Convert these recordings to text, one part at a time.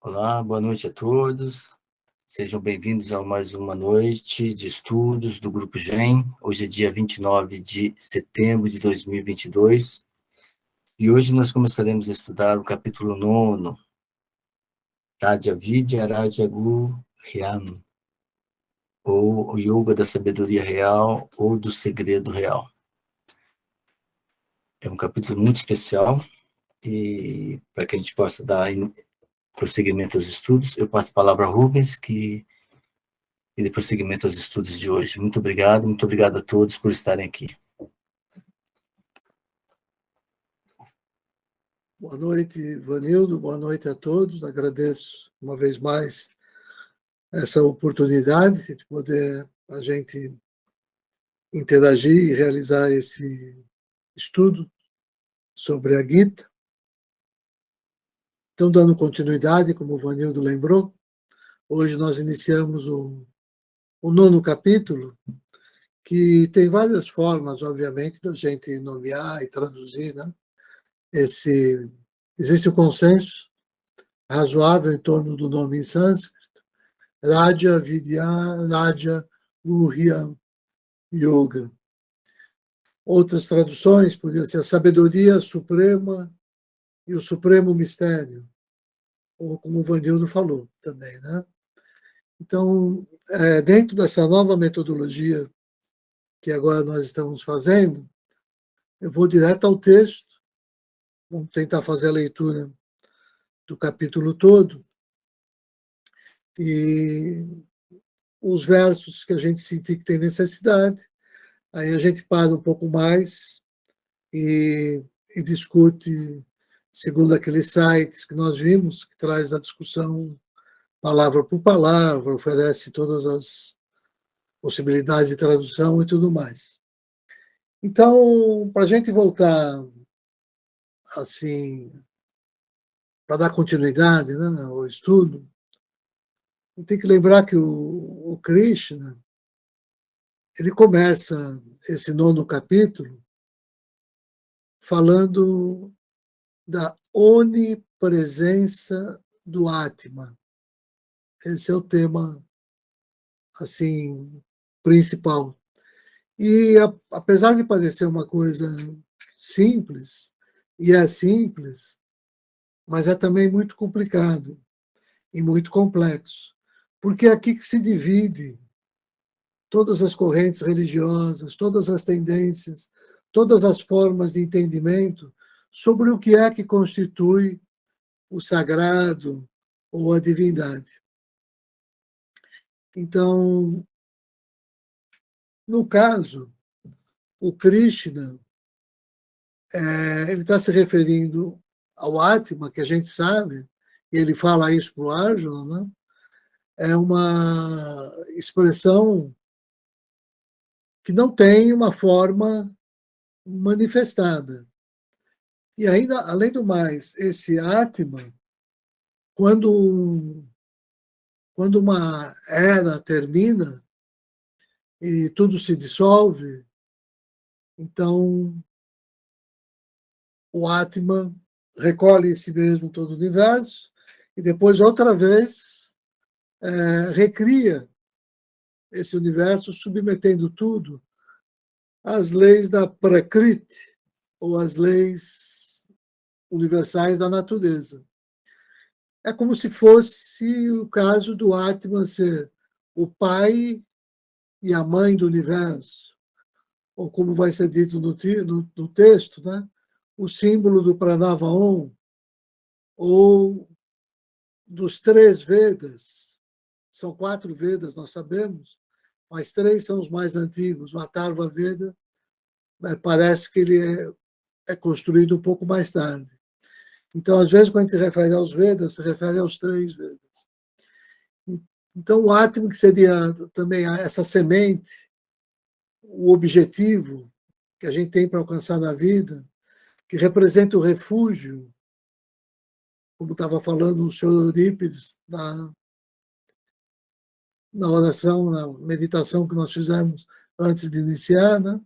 Olá, boa noite a todos. Sejam bem-vindos a mais uma noite de estudos do Grupo GEM. Hoje é dia 29 de setembro de 2022 e hoje nós começaremos a estudar o capítulo 9, Raja Vidya Raja Guhyam, ou o Yoga da Sabedoria Real ou do Segredo Real. É um capítulo muito especial e para que a gente possa dar prosseguimento aos estudos, eu passo a palavra a Rubens, que ele prosseguimento aos estudos de hoje. Muito obrigado a todos por estarem aqui. Boa noite, Vanildo, boa noite a todos. Agradeço uma vez mais essa oportunidade de poder a gente interagir e realizar esse estudo sobre a Gita. Então, dando continuidade, como o Vanildo lembrou, hoje nós iniciamos o 9º capítulo, que tem várias formas, obviamente, da gente nomear e traduzir, né? Existe um consenso razoável em torno do nome em sânscrito, Raja Vidya, Raja Guhyam Yoga. Outras traduções poderiam ser a sabedoria suprema e o supremo mistério, ou como o Vanildo falou também, né? Então, dentro dessa nova metodologia que agora nós estamos fazendo, eu vou direto ao texto, vamos tentar fazer a leitura do capítulo todo, e os versos que a gente sentir que tem necessidade, aí a gente para um pouco mais e discute segundo aqueles sites que nós vimos, que traz a discussão palavra por palavra, oferece todas as possibilidades de tradução e tudo mais. Então, para a gente voltar assim, para dar continuidade, né, ao estudo, tem que lembrar que o Krishna, ele começa esse 9º capítulo falando da onipresença do Atma. Esse é o tema assim principal. E apesar de parecer uma coisa simples, e é simples, mas é também muito complicado e muito complexo, porque é aqui que se divide todas as correntes religiosas, todas as tendências, todas as formas de entendimento sobre o que é que constitui o sagrado ou a divindade. Então, no caso, o Krishna, ele está se referindo ao Atma, que a gente sabe, e ele fala isso para o Arjuna, né? É uma expressão que não tem uma forma manifestada. E ainda, além do mais, esse Atma, quando uma era termina e tudo se dissolve, então o Atma recolhe em si mesmo todo o universo e depois, outra vez, recria esse universo, submetendo tudo às leis da Prakriti, ou às leis universais da natureza. É como se fosse o caso do Atman ser o pai e a mãe do universo, ou como vai ser dito no texto, né? O símbolo do Pranava-Om, ou dos 3 Vedas. São 4 Vedas, nós sabemos, mas 3 são os mais antigos. O Atharva Veda, parece que ele é construído um pouco mais tarde. Então, às vezes, quando a gente se refere aos Vedas, se refere aos 3 Vedas. Então, o Atma, que seria também essa semente, o objetivo que a gente tem para alcançar na vida, que representa o refúgio, como estava falando o senhor Eurípides, na oração, na meditação que nós fizemos antes de iniciar, né?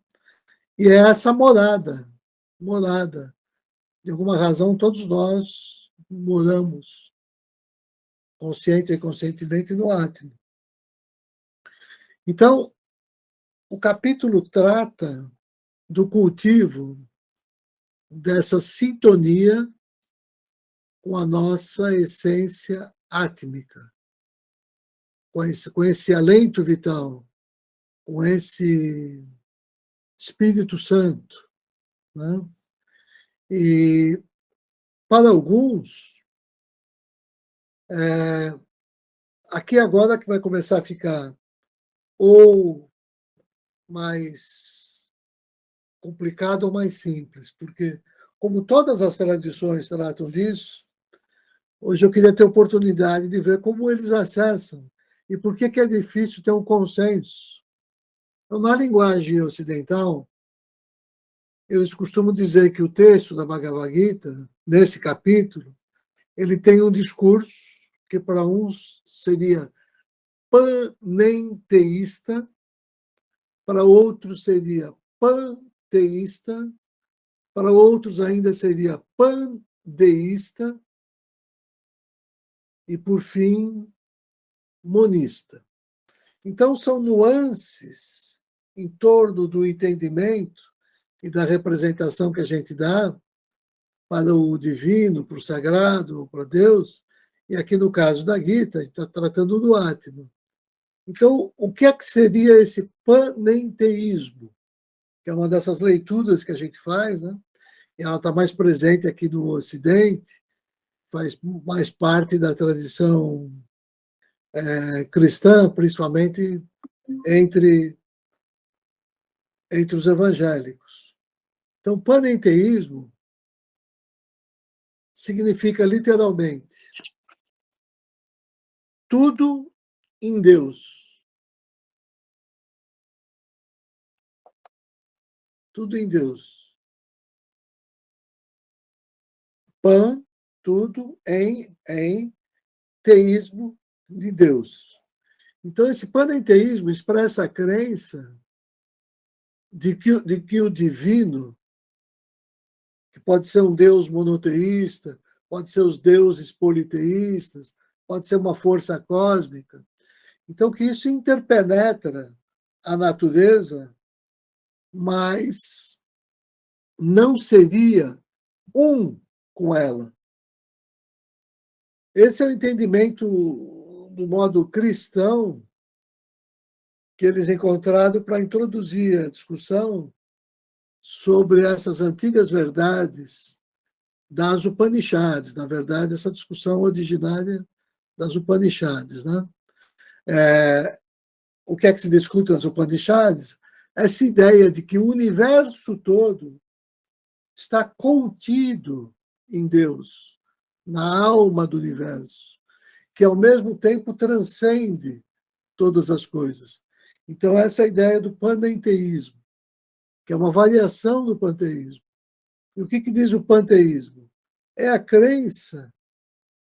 E é essa morada. De alguma razão, todos nós moramos consciente e inconscientemente no Atma. Então, o capítulo trata do cultivo dessa sintonia com a nossa essência átmica, com esse alento vital, com esse Espírito Santo, né? E para alguns, aqui agora que vai começar a ficar ou mais complicado ou mais simples, porque como todas as tradições tratam disso, hoje eu queria ter oportunidade de ver como eles acessam e por que é difícil ter um consenso. Então, na linguagem ocidental, eles costumam dizer que o texto da Bhagavad Gita, nesse capítulo, ele tem um discurso que para uns seria panenteísta, para outros seria panteísta, para outros ainda seria pandeísta e, por fim, monista. Então, são nuances em torno do entendimento e da representação que a gente dá para o divino, para o sagrado, para Deus, e aqui no caso da Gita, a gente está tratando do Atma. Então, o que é que seria esse panenteísmo? Que é uma dessas leituras que a gente faz, né? E ela está mais presente aqui no Ocidente, faz mais parte da tradição cristã, principalmente entre os evangélicos. Então, panenteísmo significa literalmente tudo em Deus. Tudo em Deus. Pan, tudo, em teísmo de Deus. Então, esse panenteísmo expressa a crença de que o divino, que pode ser um Deus monoteísta, pode ser os deuses politeístas, pode ser uma força cósmica. Então, que isso interpenetra a natureza, mas não seria um com ela. Esse é o entendimento do modo cristão que eles encontraram para introduzir a discussão sobre essas antigas verdades das Upanishads. Na verdade, essa discussão originária das Upanishads, né? O que é que se discute nas Upanishads? Essa ideia de que o universo todo está contido em Deus, na alma do universo, que ao mesmo tempo transcende todas as coisas. Então, essa é a ideia do panenteísmo, que é uma variação do panteísmo. E o que diz o panteísmo? É a crença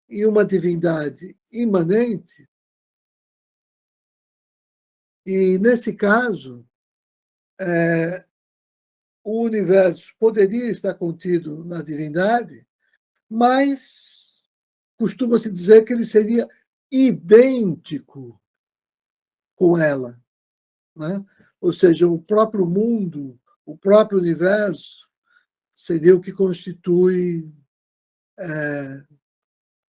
em uma divindade imanente, e, nesse caso, o universo poderia estar contido na divindade, mas costuma-se dizer que ele seria idêntico com ela, né? Ou seja, o próprio mundo, o próprio universo, seria o que constitui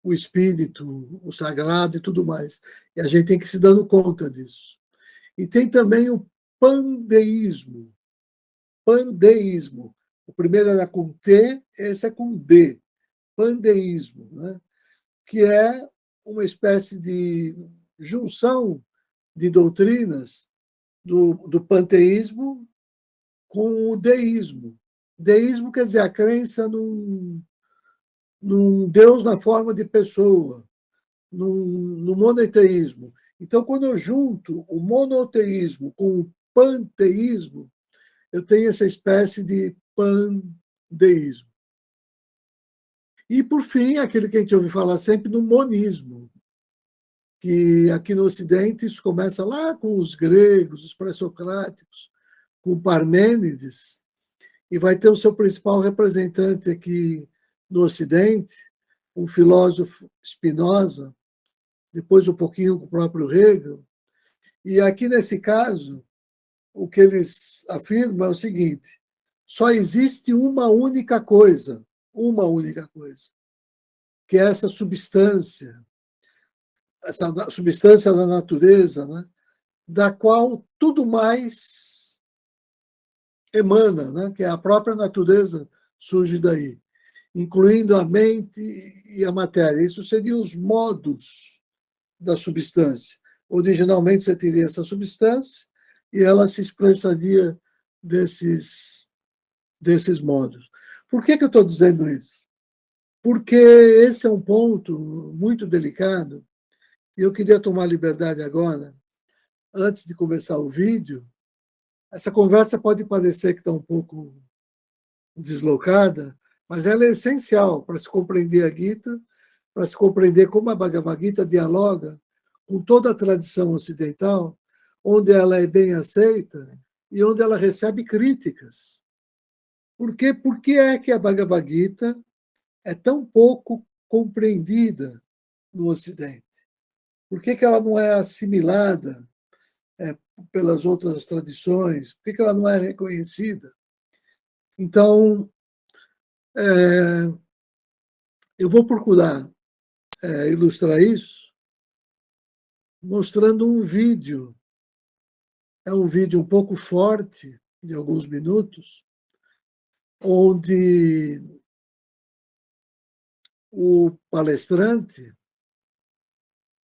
o espírito, o sagrado e tudo mais. E a gente tem que se dando conta disso. E tem também o pandeísmo. Pandeísmo. O primeiro era com T, esse é com D. Pandeísmo, né? Que é uma espécie de junção de doutrinas do panteísmo com o deísmo. Deísmo quer dizer a crença num Deus na forma de pessoa, no monoteísmo. Então, quando eu junto o monoteísmo com o panteísmo, eu tenho essa espécie de pandeísmo. E, por fim, aquele que a gente ouve falar sempre no monismo, que aqui no Ocidente isso começa lá com os gregos, os pré-socráticos, com Parmênides, e vai ter o seu principal representante aqui no Ocidente, um filósofo Spinoza, depois um pouquinho com o próprio Hegel. E aqui, nesse caso, o que eles afirmam é o seguinte: só existe uma única coisa, que é essa substância da natureza, né, da qual tudo mais emana, né, que é a própria natureza surge daí, incluindo a mente e a matéria. Isso seriam os modos da substância. Originalmente você teria essa substância e ela se expressaria desses modos. Por que eu estou dizendo isso? Porque esse é um ponto muito delicado e eu queria tomar liberdade agora, antes de começar o vídeo. Essa conversa pode parecer que está um pouco deslocada, mas ela é essencial para se compreender a Gita, para se compreender como a Bhagavad Gita dialoga com toda a tradição ocidental, onde ela é bem aceita e onde ela recebe críticas. Por que é que a Bhagavad Gita é tão pouco compreendida no Ocidente? Por que ela não é assimilada pelas outras tradições? Por que ela não é reconhecida? Então, eu vou procurar ilustrar isso mostrando um vídeo. É um vídeo um pouco forte, de alguns minutos, onde o palestrante,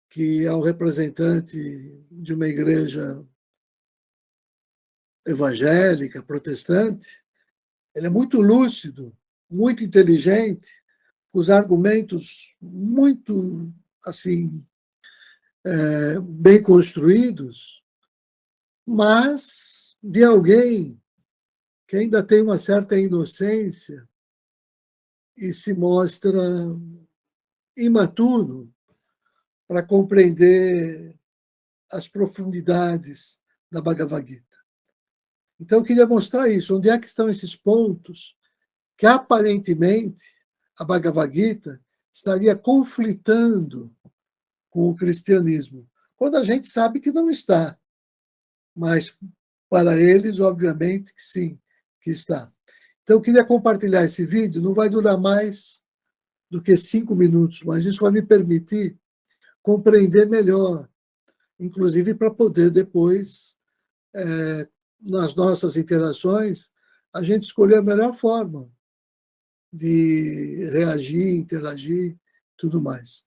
que é um representante de uma igreja evangélica, protestante, ele é muito lúcido, muito inteligente, com os argumentos muito assim bem construídos, mas de alguém que ainda tem uma certa inocência e se mostra imaturo para compreender as profundidades da Bhagavad Gita. Então, eu queria mostrar isso. Onde é que estão esses pontos que, aparentemente, a Bhagavad Gita estaria conflitando com o cristianismo, quando a gente sabe que não está. Mas, para eles, obviamente que sim, que está. Então, eu queria compartilhar esse vídeo. Não vai durar mais do que 5 minutos, mas isso vai me permitir compreender melhor, inclusive para poder depois, nas nossas interações, a gente escolher a melhor forma de reagir, interagir, tudo mais.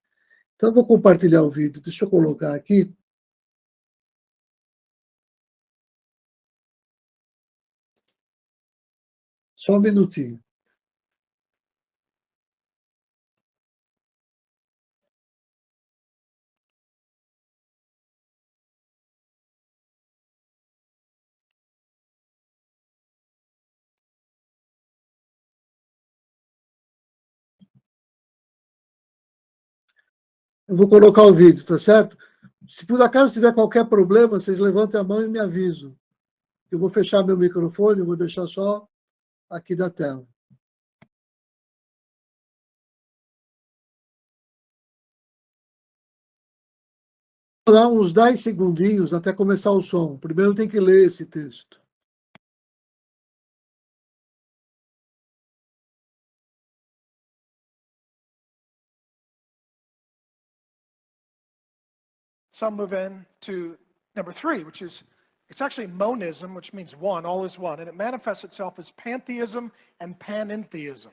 Então, eu vou compartilhar o vídeo. Deixa eu colocar aqui. Só um minutinho. Eu vou colocar o vídeo, tá certo? Se por acaso tiver qualquer problema, vocês levantem a mão e me avisam. Eu vou fechar meu microfone, vou deixar só aqui da tela. Vou dar uns 10 segundinhos até começar o som. Primeiro tem que ler esse texto. Some move in to number 3, which is, it's actually monism, which means one, all is one, and it manifests itself as pantheism and panentheism.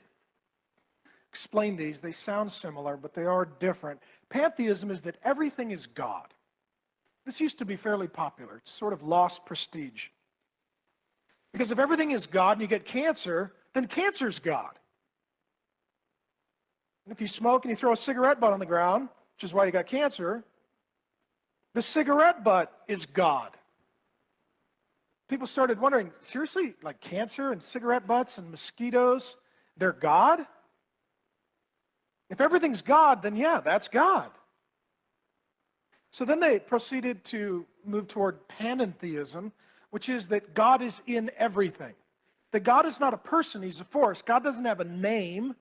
Explain these. They sound similar, but they are different. Pantheism is that everything is God. This used to be fairly popular. It's sort of lost prestige. Because if everything is God and you get cancer, then cancer's God. And if you smoke and you throw a cigarette butt on the ground, which is why you got cancer, the cigarette butt is God. People started wondering, seriously, like cancer and cigarette butts and mosquitoes, they're God? If everything's God, then yeah, that's God. So then they proceeded to move toward panentheism, which is that God is in everything. That God is not a person, he's a force. God doesn't have a name.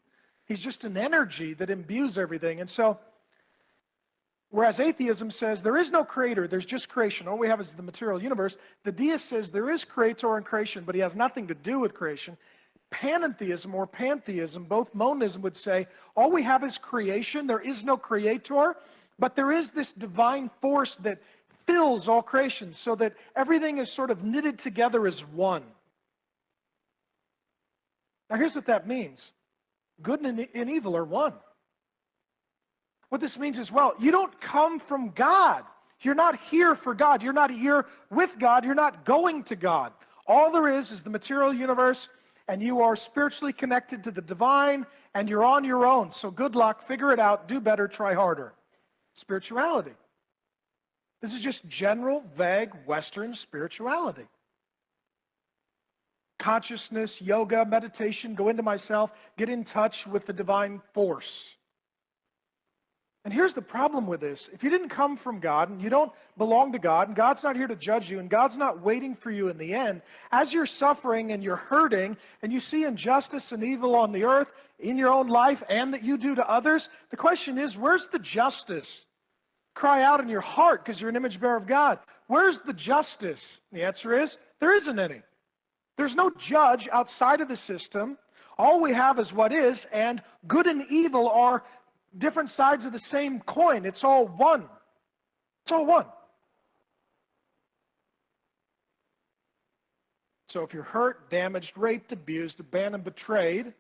He's just an energy that imbues everything. And so Whereas atheism says there is no creator, there's just creation. All we have is the material universe. The deist says there is creator and creation, but he has nothing to do with creation. Panentheism or pantheism, both monism would say, all we have is creation, there is no creator, but there is this divine force that fills all creation so that everything is sort of knitted together as one. Now here's what that means. Good and evil are one. What this means is, well, you don't come from God. You're not here for God. You're not here with God. You're not going to God. All there is the material universe, and you are spiritually connected to the divine, and you're on your own. So good luck, figure it out, do better, try harder. Spirituality. This is just general, vague, Western spirituality. Consciousness, yoga, meditation, go into myself, get in touch with the divine force. And here's the problem with this. If you didn't come from God and you don't belong to God and God's not here to judge you and God's not waiting for you in the end, as you're suffering and you're hurting and you see injustice and evil on the earth in your own life and that you do to others, the question is, where's the justice? Cry out in your heart because you're an image bearer of God. Where's the justice? The answer is, there isn't any. There's no judge outside of the system. All we have is what is, and good and evil are different sides of the same coin. It's all one. It's all one. So if you're hurt, damaged, raped, abused, abandoned, betrayed,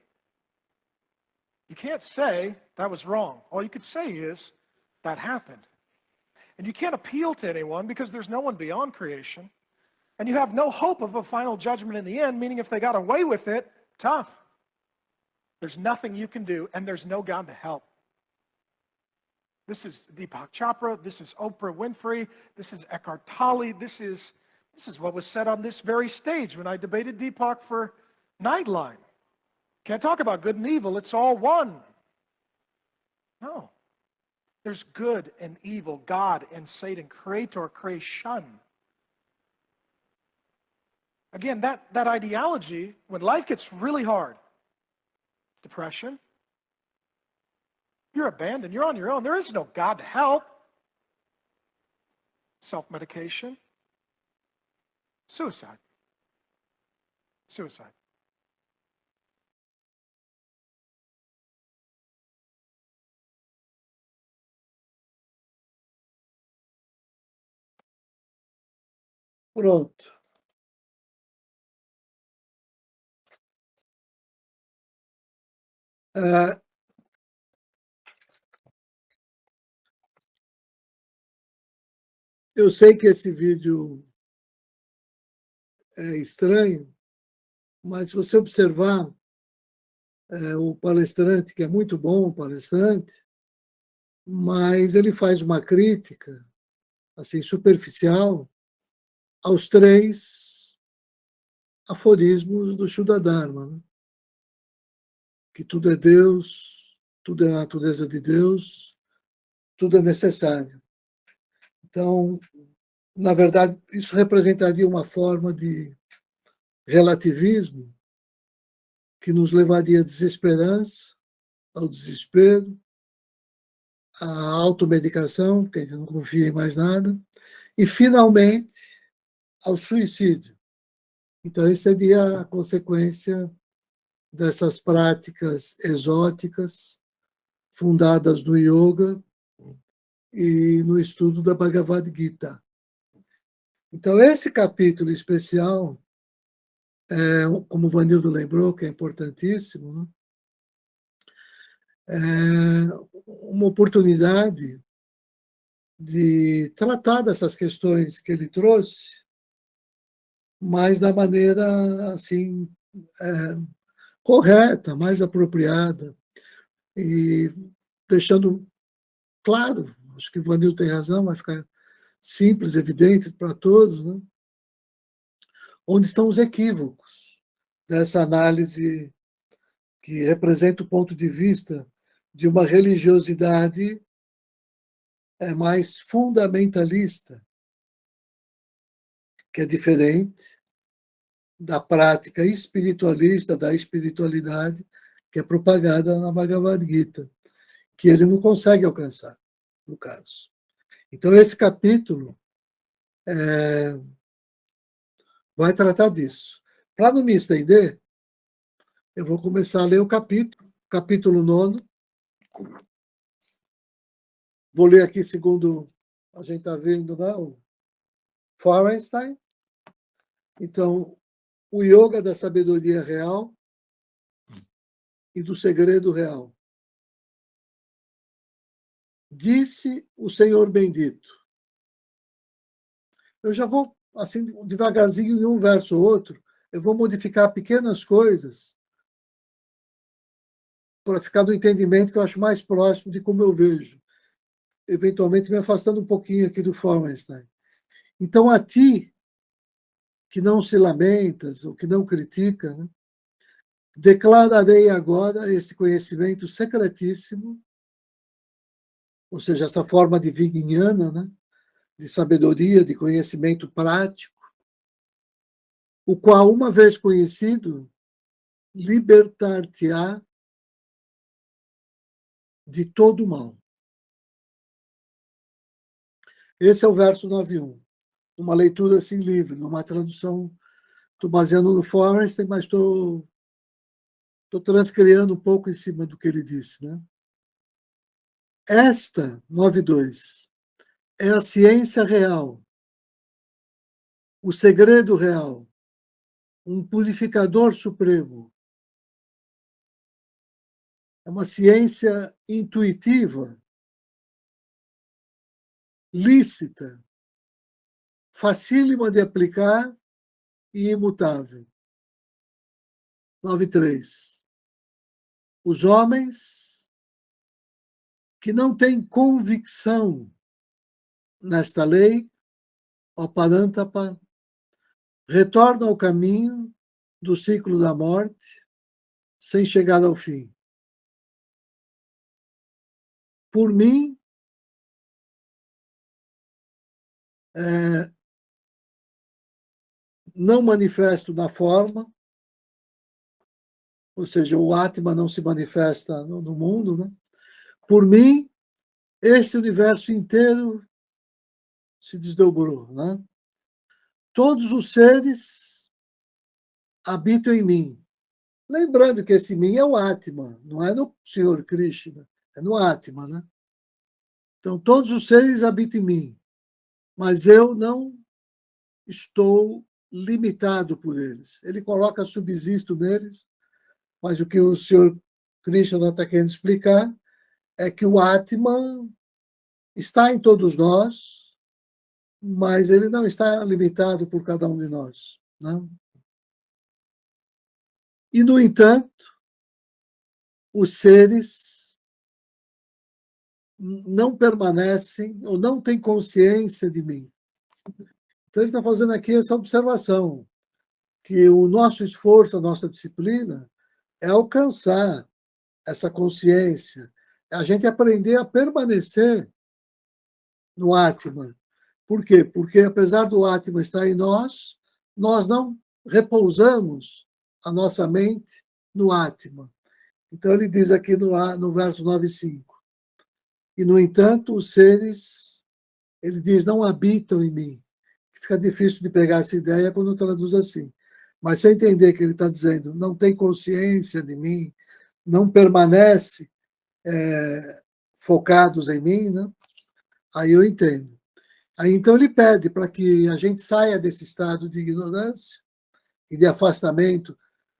you can't say that was wrong. All you could say is that happened. And you can't appeal to anyone because there's no one beyond creation. And you have no hope of a final judgment in the end, meaning if they got away with it, tough. There's nothing you can do, and there's no God to help. This is Deepak Chopra, this is Oprah Winfrey, this is Eckhart Tolle, this is what was said on this very stage when I debated Deepak for Nightline. Can't talk about good and evil, it's all one. No. There's good and evil, God and Satan, creator, creation. Again, that ideology, when life gets really hard, depression, you're abandoned, you're on your own, there is no God to help. Self-medication, suicide. Suicide. Pronto. Eu sei que esse vídeo é estranho, mas se você observar o palestrante, que é muito bom, o palestrante, mas ele faz uma crítica assim superficial aos 3 aforismos do Shuddha Dharma, né? Que tudo é Deus, tudo é a natureza de Deus, tudo é necessário. Então, na verdade, isso representaria uma forma de relativismo que nos levaria à desesperança, ao desespero, à automedicação, porque a gente não confia em mais nada, e, finalmente, ao suicídio. Então, isso seria a consequência dessas práticas exóticas fundadas no yoga e no estudo da Bhagavad Gita. Então, esse capítulo especial, como o Vanildo lembrou, que é importantíssimo, né? É uma oportunidade de tratar dessas questões que ele trouxe, mas da maneira assim correta, mais apropriada, e deixando claro, acho que o Vanildo tem razão, vai ficar simples, evidente para todos, né? Onde estão os equívocos dessa análise que representa o ponto de vista de uma religiosidade mais fundamentalista, que é diferente da prática espiritualista, da espiritualidade que é propagada na Bhagavad Gita, que ele não consegue alcançar, no caso. Então, esse capítulo vai tratar disso. Para não me estender, eu vou começar a ler o capítulo 9. Vou ler aqui segundo a gente está vendo, né, o Fahrenstein. Então, o yoga da sabedoria real e do segredo real. Disse o Senhor bendito. Eu já vou, assim, devagarzinho, em um verso ou outro, eu vou modificar pequenas coisas para ficar no entendimento que eu acho mais próximo de como eu vejo, eventualmente me afastando um pouquinho aqui do Fahrenstein. Então, a ti, que não se lamentas, ou que não critica, né, declararei agora este conhecimento secretíssimo, ou seja, essa forma de vignana, né, de sabedoria, de conhecimento prático, o qual, uma vez conhecido, libertar-te-á de todo o mal. Esse é o verso 9.1. Uma leitura assim livre, numa tradução, estou baseando no Forrester, mas estou transcriando um pouco em cima do que ele disse, né? Esta, 9.2, é a ciência real, o segredo real, um purificador supremo. É uma ciência intuitiva, lícita, facílima de aplicar e imutável. 9.3. Os homens que não têm convicção nesta lei, ó Parantapa, retornam ao caminho do ciclo da morte sem chegar ao fim. Por mim, não manifesto na forma, ou seja, o Atma não se manifesta no mundo, né? Por mim, esse universo inteiro se desdobrou, né? Todos os seres habitam em mim. Lembrando que esse mim é o Atma, não é no Senhor Krishna, é no Atma, né? Então, todos os seres habitam em mim, mas eu não estou limitado por eles. Ele coloca subsisto neles, mas o que o Senhor Krishna está querendo explicar é que o Atman está em todos nós, mas ele não está limitado por cada um de nós. Não? E, no entanto, os seres não permanecem ou não têm consciência de mim. Então, ele está fazendo aqui essa observação, que o nosso esforço, a nossa disciplina, é alcançar essa consciência, é a gente aprender a permanecer no Atman. Por quê? Porque, apesar do Atman estar em nós, nós não repousamos a nossa mente no Atman. Então, ele diz aqui no verso 9.5, e, no entanto, os seres, ele diz, não habitam em mim. Fica difícil de pegar essa ideia quando traduz assim. Mas se eu entender que ele está dizendo, não tem consciência de mim, não permanece focados em mim, né? Aí eu entendo. Aí então ele pede para que a gente saia desse estado de ignorância e de afastamento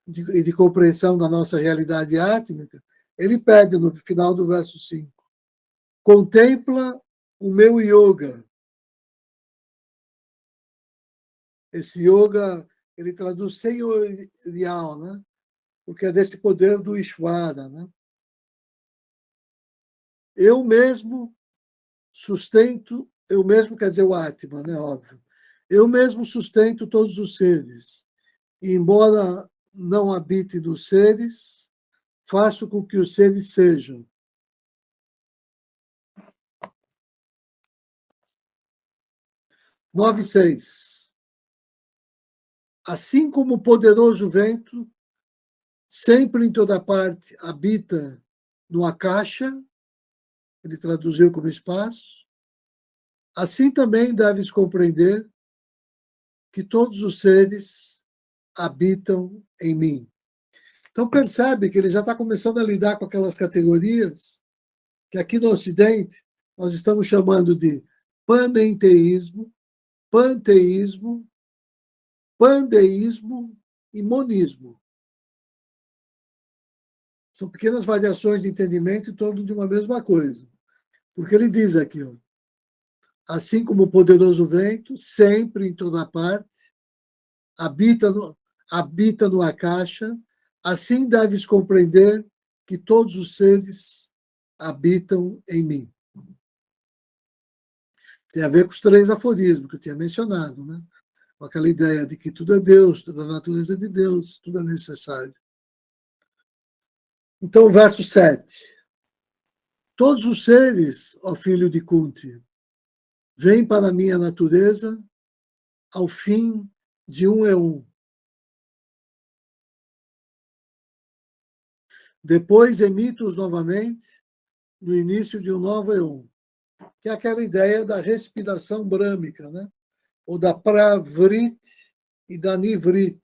e de compreensão da nossa realidade átmica. Ele pede no final do verso 5, contempla o meu yoga. Esse yoga, ele traduz senhorial, né? Porque é desse poder do Ishvara, né? Eu mesmo sustento, eu mesmo quer dizer o Atman, né? Óbvio. Eu mesmo sustento todos os seres. E, embora não habite nos seres, faço com que os seres sejam. Nove seis. Assim como o poderoso vento, sempre em toda parte habita no Akasha, ele traduziu como espaço, Assim também deves compreender que todos os seres habitam em mim. Então percebe que ele já está começando a lidar com aquelas categorias que aqui no Ocidente nós estamos chamando de panenteísmo, panteísmo, pandeísmo e monismo. São pequenas variações de entendimento em torno de uma mesma coisa. Porque ele diz aqui, ó, assim como o poderoso vento, sempre em toda parte, habita no Akasha, assim deves compreender que todos os seres habitam em mim. Tem a ver com os 3 aforismos que eu tinha mencionado, né? Com aquela ideia de que tudo é Deus, toda a natureza é de Deus, tudo é necessário. Então, o verso 7. Todos os seres, ó filho de Kunti, vêm para a minha natureza ao fim de um éon. Depois emito-os novamente no início de um novo éon, que é aquela ideia da respiração brâmica, né? Ou da pravrit e da nivrit.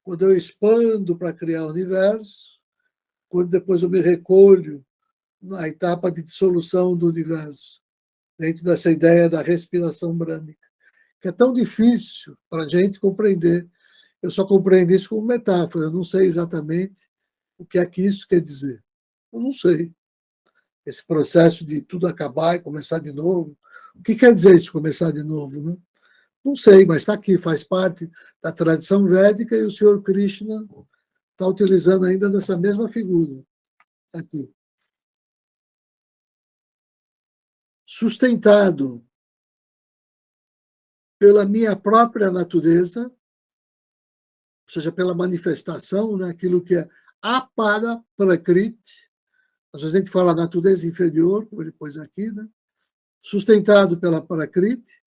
Quando eu expando para criar o universo, quando depois eu me recolho na etapa de dissolução do universo, dentro dessa ideia da respiração brâmica, que é tão difícil para a gente compreender. Eu só compreendo isso como metáfora, eu não sei exatamente o que é que isso quer dizer. Eu não sei. Esse processo de tudo acabar e começar de novo. O que quer dizer isso, começar de novo? Né? Não sei, mas está aqui, faz parte da tradição védica e o Senhor Krishna está utilizando ainda dessa mesma figura. Aqui. Sustentado pela minha própria natureza, ou seja, pela manifestação, né, aquilo que é apara prakriti, às vezes a gente fala natureza inferior, como ele pôs aqui, né? Sustentado pela prakriti,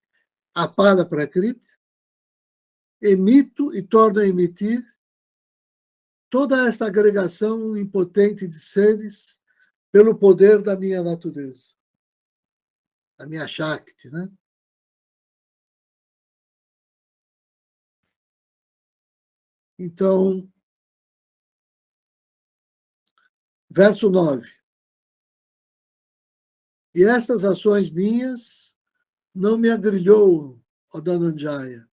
apara prakriti, emito e torno a emitir toda esta agregação impotente de seres pelo poder da minha natureza, da minha Shakti, né? Então, verso 9. E estas ações minhas não me agrilhoam, ó Dhananjaya,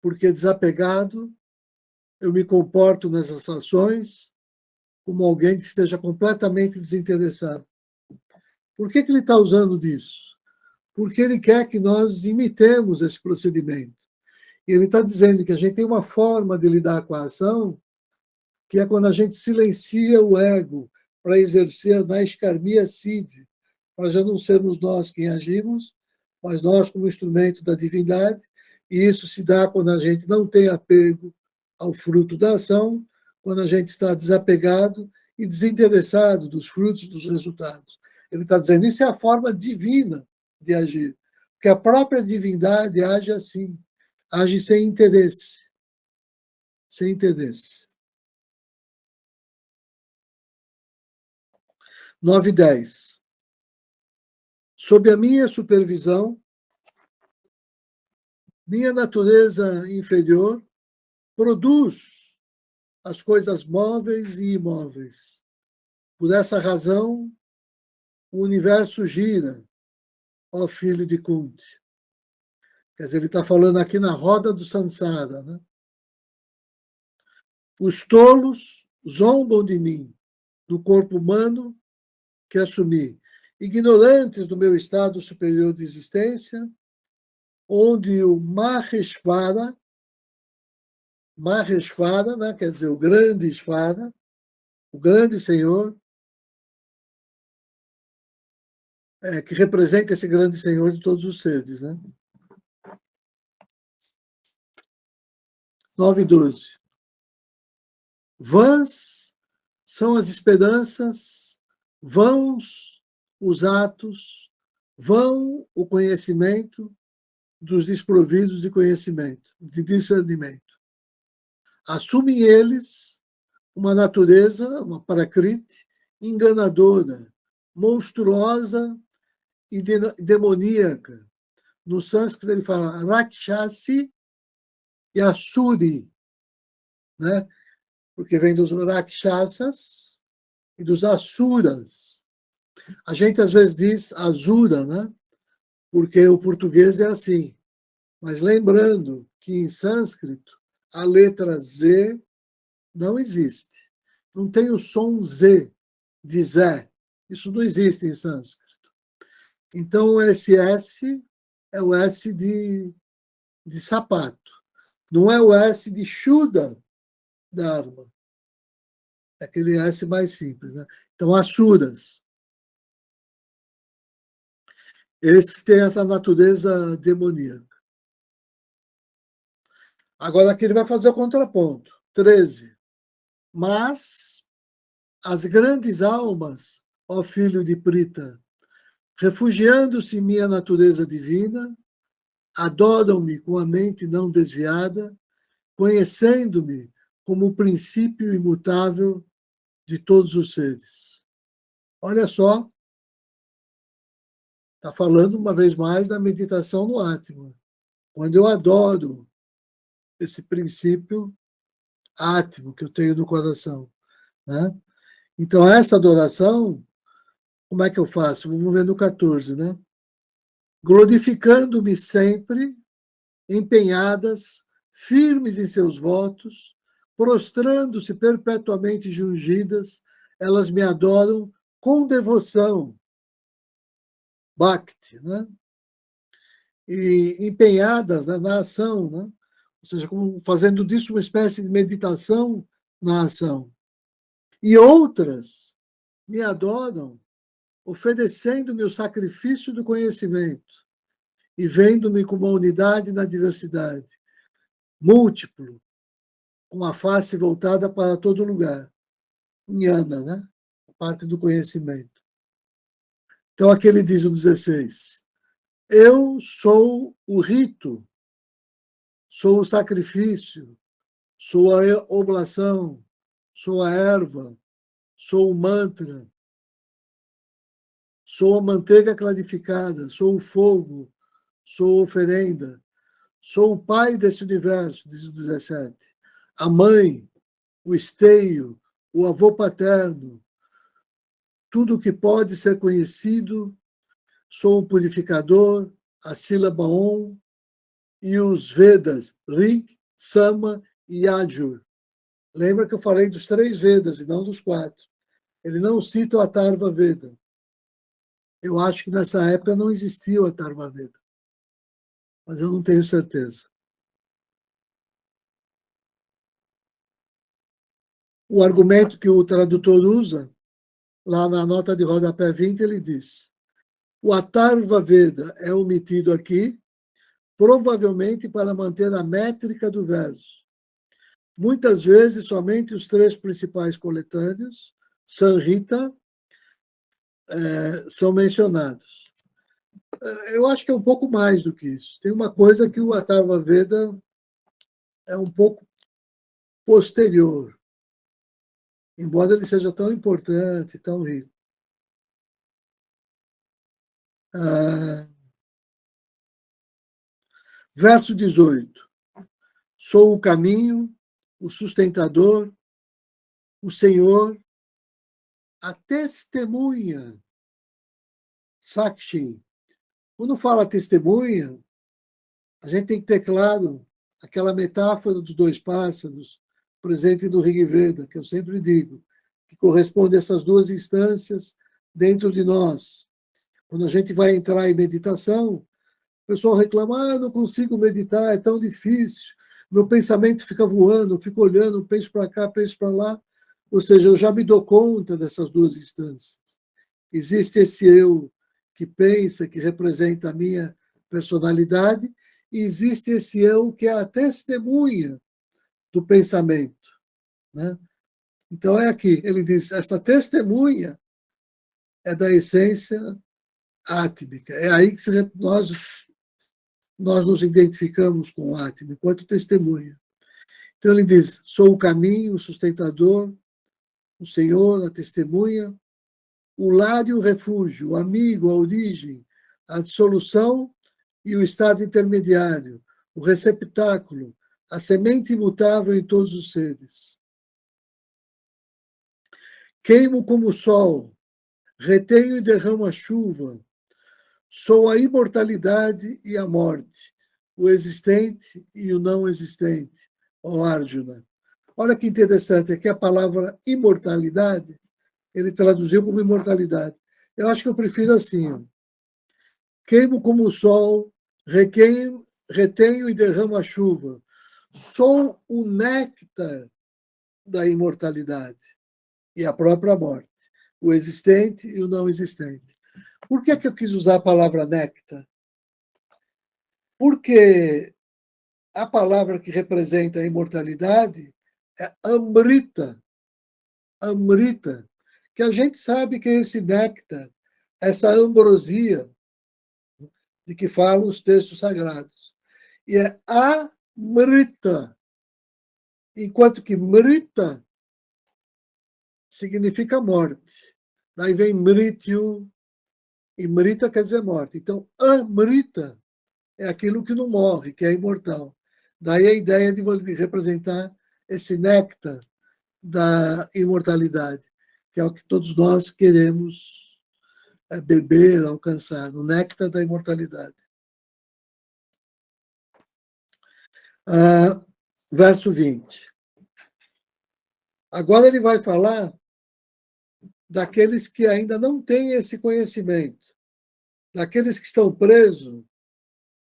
porque desapegado eu me comporto nessas ações como alguém que esteja completamente desinteressado. Por que ele está usando disso? Porque ele quer que nós imitemos esse procedimento. E ele está dizendo que a gente tem uma forma de lidar com a ação, que é quando a gente silencia o ego para exercer na escarmia siddhi, para já não sermos nós quem agimos, mas nós como instrumento da divindade, e isso se dá quando a gente não tem apego ao fruto da ação, quando a gente está desapegado e desinteressado dos frutos, dos resultados. Ele está dizendo, isso é a forma divina de agir, porque a própria divindade age assim, age sem interesse. Sem interesse. 9:10. Sob a minha supervisão, minha natureza inferior produz as coisas móveis e imóveis. Por essa razão, o universo gira, ó filho de Kunti. Quer dizer, ele está falando aqui na roda do Sansara, né? Os tolos zombam de mim, do corpo humano que assumi, ignorantes do meu estado superior de existência, onde o Maheshvara, né, quer dizer, o grande Svara, o grande Senhor, que representa esse grande Senhor de todos os seres. Né? 9:12. Vãs são as esperanças, vãos os atos, vão o conhecimento dos desprovidos de conhecimento, de discernimento. Assumem eles uma natureza, uma prakriti, enganadora, monstruosa e demoníaca. No sânscrito ele fala Rakshasi e Asuri, né? Porque vem dos Rakshasas e dos Asuras. A gente às vezes diz Asura, né? Porque o português é assim. Mas lembrando que em sânscrito a letra Z não existe. Não tem o som Z de Zé. Isso não existe em sânscrito. Então, esse S é o S de sapato. Não é o S de Shuddha Dharma. É aquele S mais simples. Né? Então, Asuras. Esse tem essa natureza demoníaca. Agora, aqui ele vai fazer o contraponto. 13. Mas as grandes almas, ó filho de Prita, refugiando-se em minha natureza divina, adoram-me com a mente não desviada, conhecendo-me como o princípio imutável de todos os seres. Olha só, está falando uma vez mais da meditação no Atma. Quando eu adoro esse princípio átmico que eu tenho no coração, né? Então, essa adoração, como é que eu faço? Vamos ver no 14, né? Glorificando-me sempre, empenhadas, firmes em seus votos, prostrando-se perpetuamente jungidas, elas me adoram com devoção, bhakti, né? E empenhadas, né, na ação, né? Ou seja, como fazendo disso uma espécie de meditação na ação. E outras me adoram oferecendo-me o sacrifício do conhecimento e vendo-me como uma unidade na diversidade, múltiplo, com a face voltada para todo lugar. Jnana, né? A parte do conhecimento. Então, aqui ele diz o 16. Eu sou o rito, sou o sacrifício, sou a oblação, sou a erva, sou o mantra, sou a manteiga clarificada, sou o fogo, sou a oferenda, sou o pai desse universo, diz o 17. A mãe, o esteio, o avô paterno, tudo que pode ser conhecido, sou o purificador, a sílaba Om e os Vedas, Rig, Sama e Yajur. Lembra que eu falei dos 3 Vedas e não dos 4. Ele não cita o Atharva Veda. Eu acho que nessa época não existia o Atharva Veda. Mas eu não tenho certeza. O argumento que o tradutor usa, lá na nota de rodapé 20, ele diz: o Atharva Veda é omitido aqui, provavelmente para manter a métrica do verso. Muitas vezes, somente os 3 principais coletâneos, Samhita, são mencionados. Eu acho que é um pouco mais do que isso. Tem uma coisa que o Atharva Veda é um pouco posterior, embora ele seja tão importante, tão rico. Verso 18. Sou o caminho, o sustentador, o Senhor, a testemunha. Sakshi. Quando fala testemunha, a gente tem que ter claro aquela metáfora dos 2 pássaros, presente no Rig Veda, que eu sempre digo, que corresponde a essas 2 instâncias dentro de nós. Quando a gente vai entrar em meditação, o pessoal reclama, não consigo meditar, é tão difícil, meu pensamento fica voando, eu fico olhando, penso para cá, penso para lá. Ou seja, eu já me dou conta dessas 2 instâncias. Existe esse eu que pensa, que representa a minha personalidade, e existe esse eu que é a testemunha do pensamento. Né? Então, é aqui, ele diz, essa testemunha é da essência átmica. É aí que nós nos identificamos com o Atma, enquanto testemunha. Então, ele diz, sou o caminho, o sustentador, o Senhor, a testemunha, o lar e o refúgio, o amigo, a origem, a dissolução e o estado intermediário, o receptáculo, a semente imutável em todos os seres. Queimo como o sol, retenho e derramo a chuva, sou a imortalidade e a morte, o existente e o não existente, ó Arjuna. Olha que interessante, aqui a palavra imortalidade, ele traduziu como imortalidade. Eu acho que eu prefiro assim, ó. Queimo como o sol, retenho e derramo a chuva. Sou o néctar da imortalidade e a própria morte, o existente e o não existente. Por que eu quis usar a palavra néctar? Porque a palavra que representa a imortalidade é Amrita. Amrita, que a gente sabe que é esse néctar, essa ambrosia de que falam os textos sagrados. E é Amrita, enquanto que Mrita significa morte. Daí vem Mrityu, e Mrita quer dizer morte. Então, Amrita é aquilo que não morre, que é imortal. Daí a ideia de representar esse néctar da imortalidade, que é o que todos nós queremos beber, alcançar, o néctar da imortalidade. Verso 20. Agora ele vai falar daqueles que ainda não têm esse conhecimento, daqueles que estão presos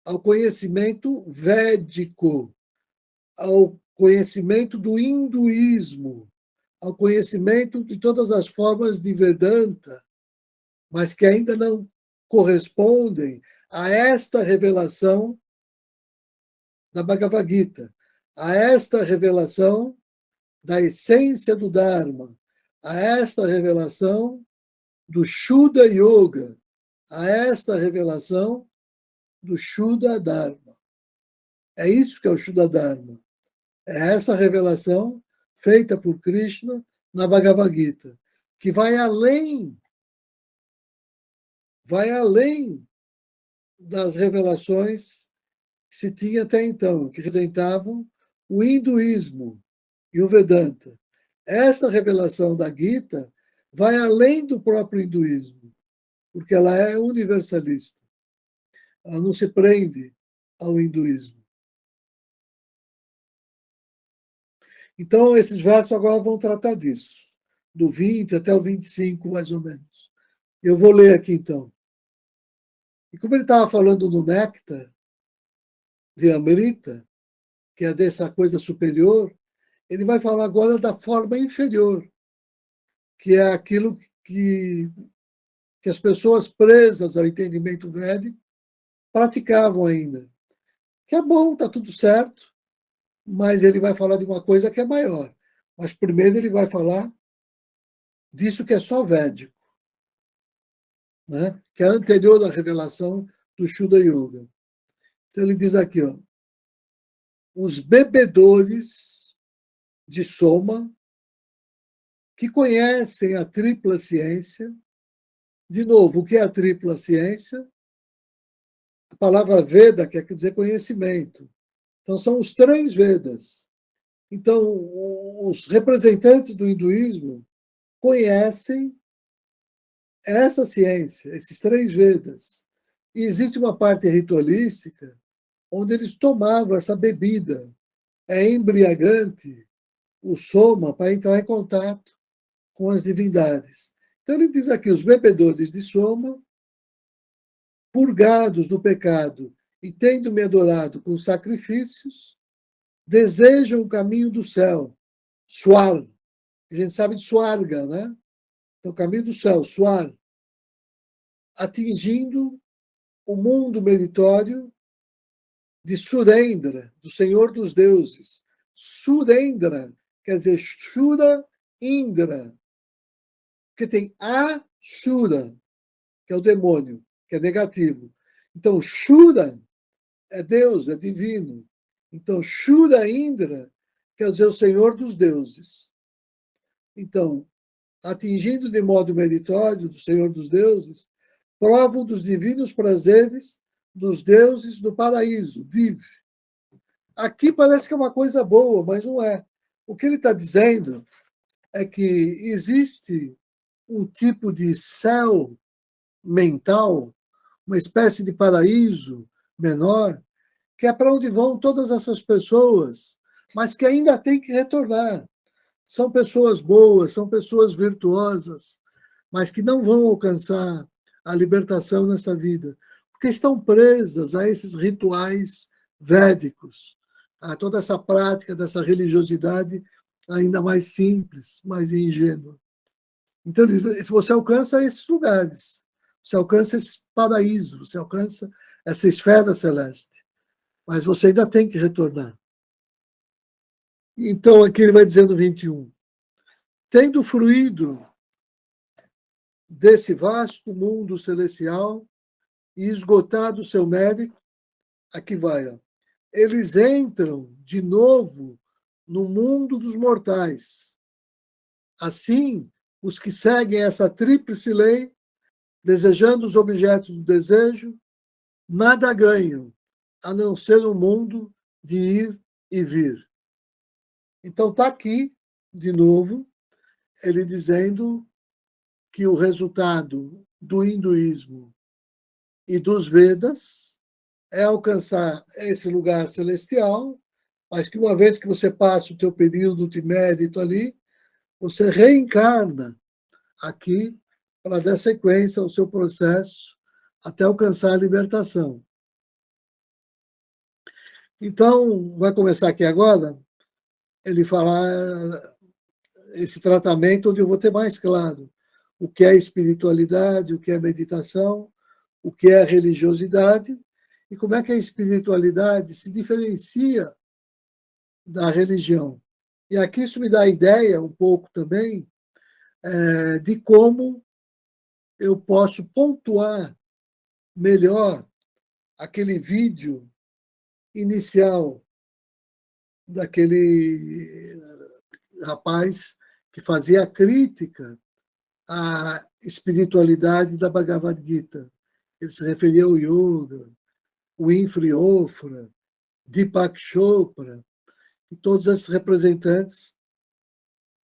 ao conhecimento védico, ao conhecimento do hinduísmo, ao conhecimento de todas as formas de Vedanta, mas que ainda não correspondem a esta revelação da Bhagavad Gita, a esta revelação da essência do Dharma, a esta revelação do Shuddha Yoga, a esta revelação do Shuddha Dharma. É isso que é o Shuddha Dharma. É essa revelação feita por Krishna na Bhagavad Gita, que vai além das revelações que se tinha até então, que representavam o hinduísmo e o Vedanta. Esta revelação da Gita vai além do próprio hinduísmo, porque ela é universalista. Ela não se prende ao hinduísmo. Então, esses versos agora vão tratar disso, do 20 até o 25, mais ou menos. Eu vou ler aqui, então. E como ele estava falando no néctar de Amrita, que é dessa coisa superior, ele vai falar agora da forma inferior, que é aquilo que as pessoas presas ao entendimento védico praticavam ainda. Que é bom, está tudo certo, mas ele vai falar de uma coisa que é maior. Mas primeiro ele vai falar disso que é só védico, né? Que é anterior à revelação do Shuddha Yoga. Então ele diz aqui, ó, os bebedores de Soma que conhecem a tripla ciência. De novo, o que é a tripla ciência? A palavra Veda quer dizer conhecimento. Então, são os 3 Vedas. Então, os representantes do hinduísmo conhecem essa ciência, esses 3 Vedas. E existe uma parte ritualística onde eles tomavam essa bebida. É embriagante o soma para entrar em contato com as divindades. Então, ele diz aqui, os bebedores de soma, purgados do pecado e tendo-me adorado com sacrifícios, desejam o caminho do céu, Swar. A gente sabe de Swarga, né? Então, o caminho do céu, Swar, atingindo o mundo meritório de Surendra, do Senhor dos Deuses. Surendra quer dizer Shura Indra, porque tem Ashura, que é o demônio, que é negativo. Então, Shura é Deus, é divino. Então, Shura Indra quer dizer o Senhor dos deuses. Então, atingindo de modo meritório do Senhor dos deuses, provam dos divinos prazeres dos deuses do paraíso, Div. Aqui parece que é uma coisa boa, mas não é. O que ele está dizendo é que existe um tipo de céu mental, uma espécie de paraíso menor, que é para onde vão todas essas pessoas, mas que ainda tem que retornar. São pessoas boas, são pessoas virtuosas, mas que não vão alcançar a libertação nessa vida, porque estão presas a esses rituais védicos, a toda essa prática dessa religiosidade ainda mais simples, mais ingênua. Então, você alcança esses lugares, você alcança esse paraíso, você alcança essa esfera celeste, mas você ainda tem que retornar. Então, aqui ele vai dizendo 21. Tendo fruído desse vasto mundo celestial e esgotado o seu mérito, aqui vai, ó, eles entram de novo no mundo dos mortais. Assim, os que seguem essa tríplice lei, desejando os objetos do desejo, nada ganham, a não ser um mundo de ir e vir. Então, está aqui, de novo, ele dizendo que o resultado do hinduísmo e dos Vedas é alcançar esse lugar celestial, mas que uma vez que você passa o teu período de mérito ali, você reencarna aqui para dar sequência ao seu processo até alcançar a libertação. Então, vai começar aqui agora, ele falar esse tratamento onde eu vou ter mais claro o que é espiritualidade, o que é meditação, o que é religiosidade e como é que a espiritualidade se diferencia da religião. E aqui isso me dá a ideia um pouco também de como eu posso pontuar melhor aquele vídeo inicial daquele rapaz que fazia a crítica à espiritualidade da Bhagavad Gita. Ele se referia ao yoga, o Winfrey Ofra, Deepak Chopra, e todos esses representantes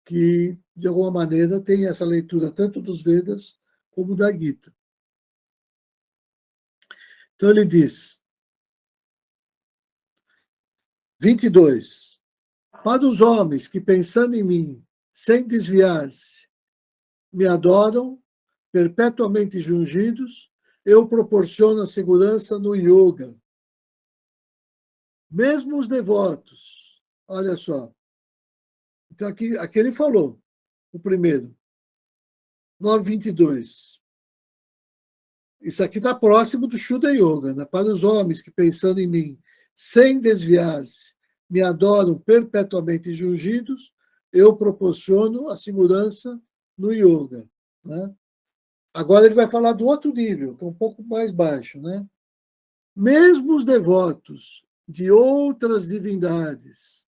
que, de alguma maneira, têm essa leitura tanto dos Vedas como da Gita. Então ele diz, 22, para os homens que, pensando em mim, sem desviar-se, me adoram, perpetuamente jungidos, eu proporciono a segurança no yoga. Mesmo os devotos, olha só. Então, aqui ele falou, o primeiro, 9:22. Isso aqui está próximo do Shuddha Yoga, né? Para os homens que, pensando em mim, sem desviar-se, me adoram perpetuamente jungidos, eu proporciono a segurança no yoga. Né? Agora ele vai falar do outro nível, que é um pouco mais baixo. Né? Mesmo os devotos de outras divindades,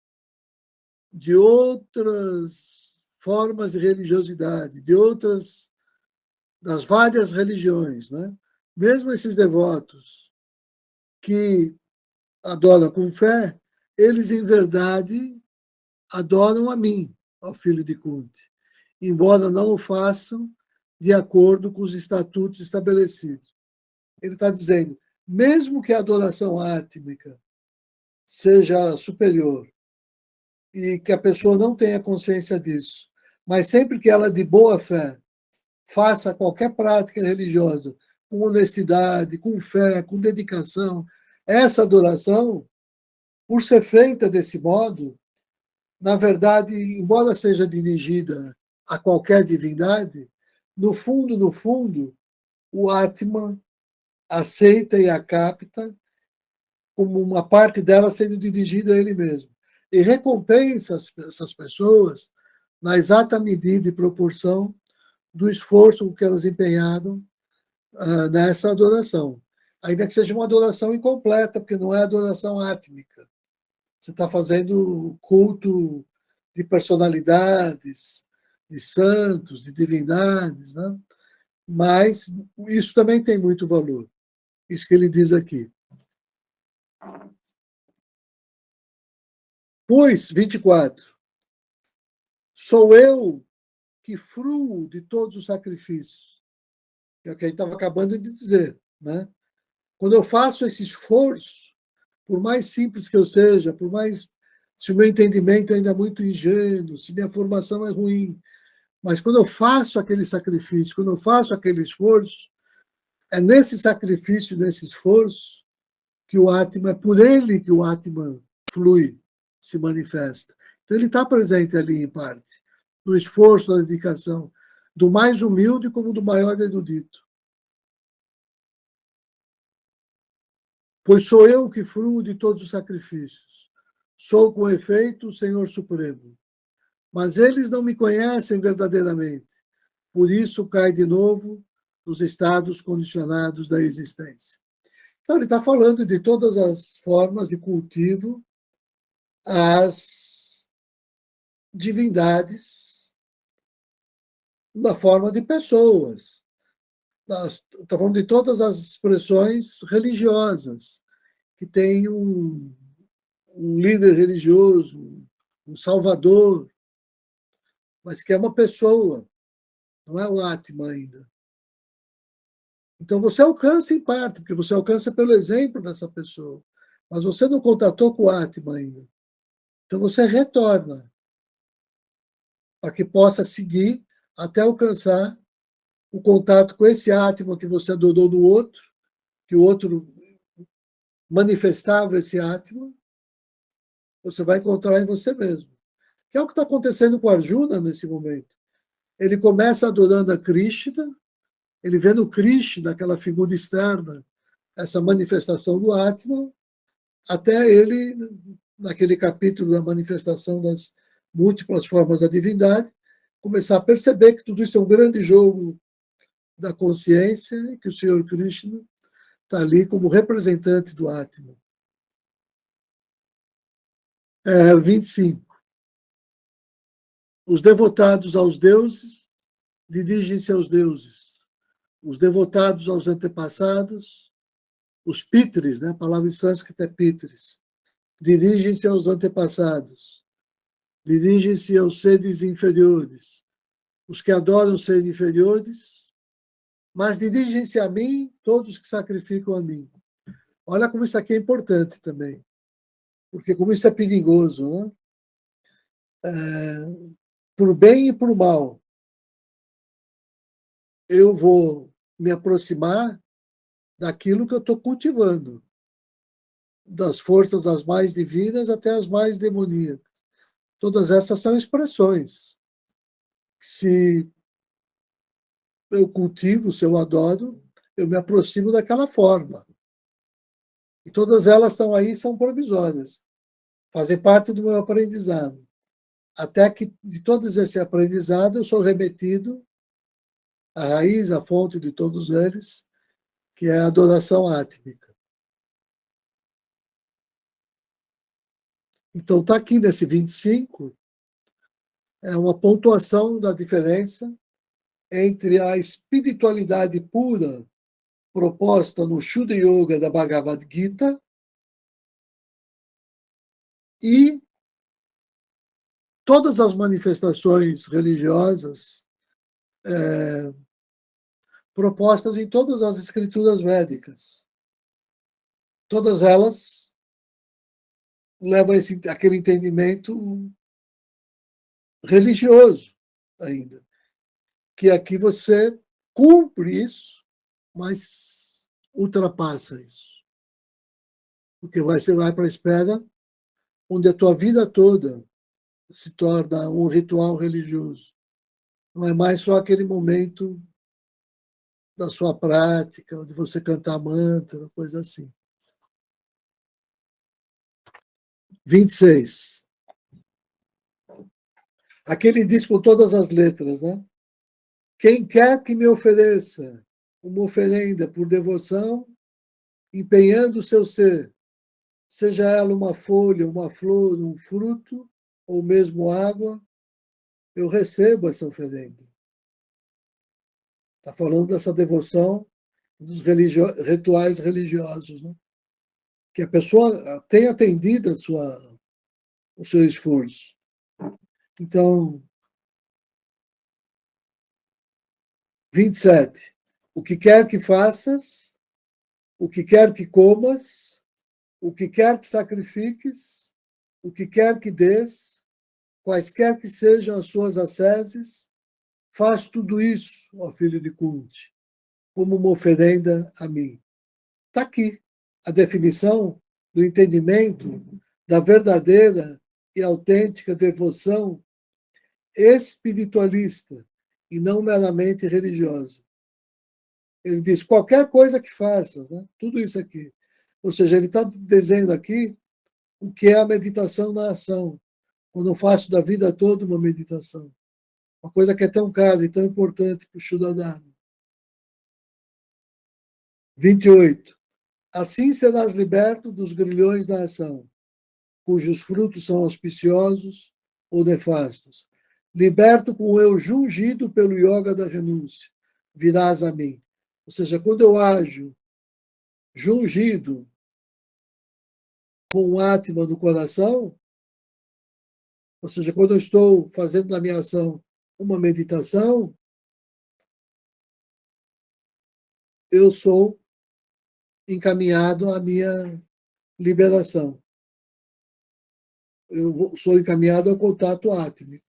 de outras formas de religiosidade, das várias religiões, né? Mesmo esses devotos que adoram com fé, eles em verdade adoram a mim, ao filho de Kunti, embora não o façam de acordo com os estatutos estabelecidos. Ele está dizendo, mesmo que a adoração átmica seja superior e que a pessoa não tenha consciência disso, mas sempre que ela de boa fé faça qualquer prática religiosa com honestidade, com fé, com dedicação, essa adoração, por ser feita desse modo, na verdade, embora seja dirigida a qualquer divindade, no fundo, o Atman aceita e a capta como uma parte dela sendo dirigida a ele mesmo. E recompensa essas pessoas na exata medida e proporção do esforço que elas empenharam nessa adoração. Ainda que seja uma adoração incompleta, porque não é adoração átmica. Você está fazendo culto de personalidades, de santos, de divindades, né? Mas isso também tem muito valor. Isso que ele diz aqui. Pois, 24, sou eu que fruo de todos os sacrifícios. Que é o que a gente estava acabando de dizer, né? Quando eu faço esse esforço, por mais simples que eu seja, por mais se o meu entendimento ainda é muito ingênuo, se minha formação é ruim, mas quando eu faço aquele sacrifício, quando eu faço aquele esforço, é nesse sacrifício, nesse esforço, que o Atman, é por ele que o Atman flui, se manifesta. Então ele está presente ali em parte, no esforço, na dedicação, do mais humilde como do maior erudito. Pois sou eu que fruo de todos os sacrifícios. Sou, com efeito, o Senhor Supremo. Mas eles não me conhecem verdadeiramente. Por isso cai de novo nos estados condicionados da existência. Então, ele está falando de todas as formas de cultivo às divindades na forma de pessoas. Está falando de todas as expressões religiosas, que tem um líder religioso, um salvador, mas que é uma pessoa, não é o Atman ainda. Então você alcança em parte, porque você alcança pelo exemplo dessa pessoa, mas você não contatou com o Atman ainda. Então você retorna para que possa seguir até alcançar o contato com esse Atman que você adorou no outro, que o outro manifestava esse Atman, você vai encontrar em você mesmo. Que é o que está acontecendo com Arjuna nesse momento. Ele começa adorando a Krishna, ele vê no Krishna, aquela figura externa, essa manifestação do Atman, até ele, naquele capítulo da manifestação das múltiplas formas da divindade, começar a perceber que tudo isso é um grande jogo da consciência, que o Senhor Krishna está ali como representante do Atman. 25. Os devotados aos deuses dirigem-se aos deuses. Os devotados aos antepassados, os pitris, né? A palavra em sânscrito é pitris, dirigem-se aos antepassados, dirigem-se aos seres inferiores, os que adoram seres inferiores, mas dirigem-se a mim todos que sacrificam a mim. Olha como isso aqui é importante também, porque como isso é perigoso, né? Por bem e por mal, eu vou me aproximar daquilo que eu estou cultivando, das forças as mais divinas até as mais demoníacas. Todas essas são expressões. Se eu cultivo, se eu adoro, eu me aproximo daquela forma. E todas elas estão aí, são provisórias. Fazem parte do meu aprendizado. Até que, de todo esse aprendizado, eu sou remetido à raiz, à fonte de todos eles, que é a adoração átmica. Então, está aqui nesse 25, é uma pontuação da diferença entre a espiritualidade pura proposta no Shuddha Yoga da Bhagavad Gita e todas as manifestações religiosas propostas em todas as escrituras védicas. Todas elas levam aquele entendimento religioso ainda, que aqui você cumpre isso, mas ultrapassa isso. Porque você vai para a espera onde a tua vida toda se torna um ritual religioso. Não é mais só aquele momento da sua prática, onde você cantar mantra, coisa assim. 26. Aqui ele diz com todas as letras, né? Quem quer que me ofereça uma oferenda por devoção, empenhando o seu ser, seja ela uma folha, uma flor, um fruto, ou mesmo água, eu recebo essa oferenda. Está falando dessa devoção dos rituais religiosos, né? Que a pessoa tem atendido o seu esforço. Então, 27. O que quer que faças, o que quer que comas, o que quer que sacrifiques, o que quer que des, quaisquer que sejam as suas asceses, faz tudo isso, ó filho de Kunti, como uma oferenda a mim. Está aqui a definição do entendimento da verdadeira e autêntica devoção espiritualista e não meramente religiosa. Ele diz qualquer coisa que faça, né? Tudo isso aqui. Ou seja, ele está dizendo aqui o que é a meditação na ação. Quando eu faço da vida toda uma meditação. Uma coisa que é tão cara e tão importante para o Shuddha. 28. Assim serás liberto dos grilhões da ação, cujos frutos são auspiciosos ou nefastos. Liberto com o eu jungido pelo yoga da renúncia, virás a mim. Ou seja, quando eu ajo jungido com o Atma no coração, ou seja, quando eu estou fazendo na minha ação uma meditação, eu sou encaminhado à minha liberação. Eu sou encaminhado ao contato átmico.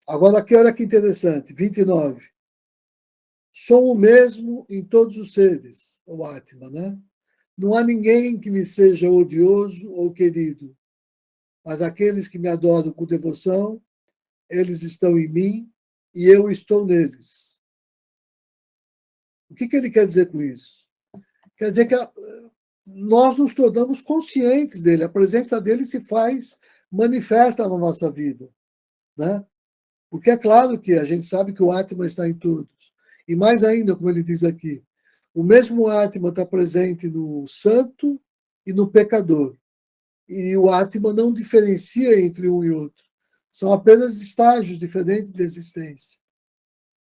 Agora, aqui, olha que interessante, 29. Sou o mesmo em todos os seres, o Atma, né? Não há ninguém que me seja odioso ou querido, mas aqueles que me adoram com devoção, eles estão em mim e eu estou neles. O que ele quer dizer com isso? Quer dizer que nós nos tornamos conscientes dele, a presença dele se faz manifesta na nossa vida, né? Porque é claro que a gente sabe que o Atma está em todos. E mais ainda, como ele diz aqui, o mesmo Atma está presente no santo e no pecador. E o Atma não diferencia entre um e outro. São apenas estágios diferentes de existência.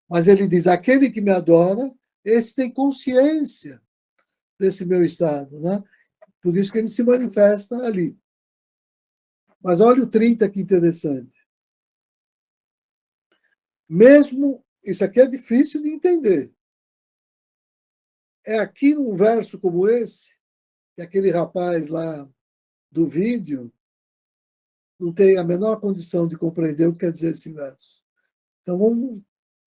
Mas ele diz, aquele que me adora, esse tem consciência desse meu estado, né? Por isso que ele se manifesta ali. Mas olha o 30, que interessante. Mesmo, isso aqui é difícil de entender. É aqui num verso como esse, que aquele rapaz lá do vídeo não tem a menor condição de compreender o que quer dizer esse verso. Então vamos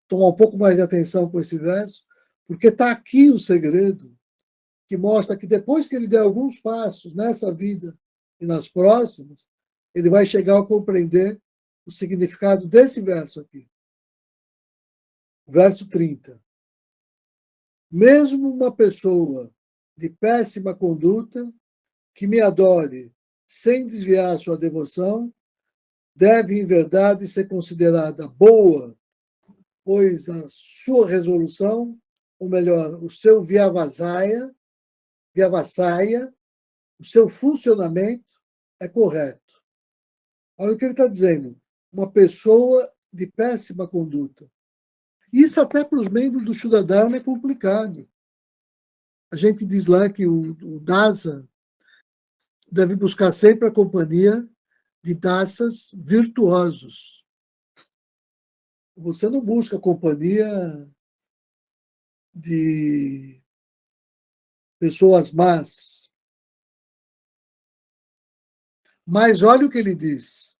tomar um pouco mais de atenção com esse verso, porque está aqui o segredo que mostra que depois que ele der alguns passos nessa vida e nas próximas, ele vai chegar a compreender o significado desse verso aqui. Verso 30. Mesmo uma pessoa de péssima conduta que me adore sem desviar sua devoção, deve, em verdade, ser considerada boa, pois a sua resolução, ou melhor, o seu vyavasaya, o seu funcionamento é correto. Olha o que ele está dizendo. Uma pessoa de péssima conduta. Isso até para os membros do Shuddha Dharma é complicado. A gente diz lá que o Dasa deve buscar sempre a companhia de dasas virtuosos. Você não busca a companhia de pessoas más. Mas olha o que ele diz,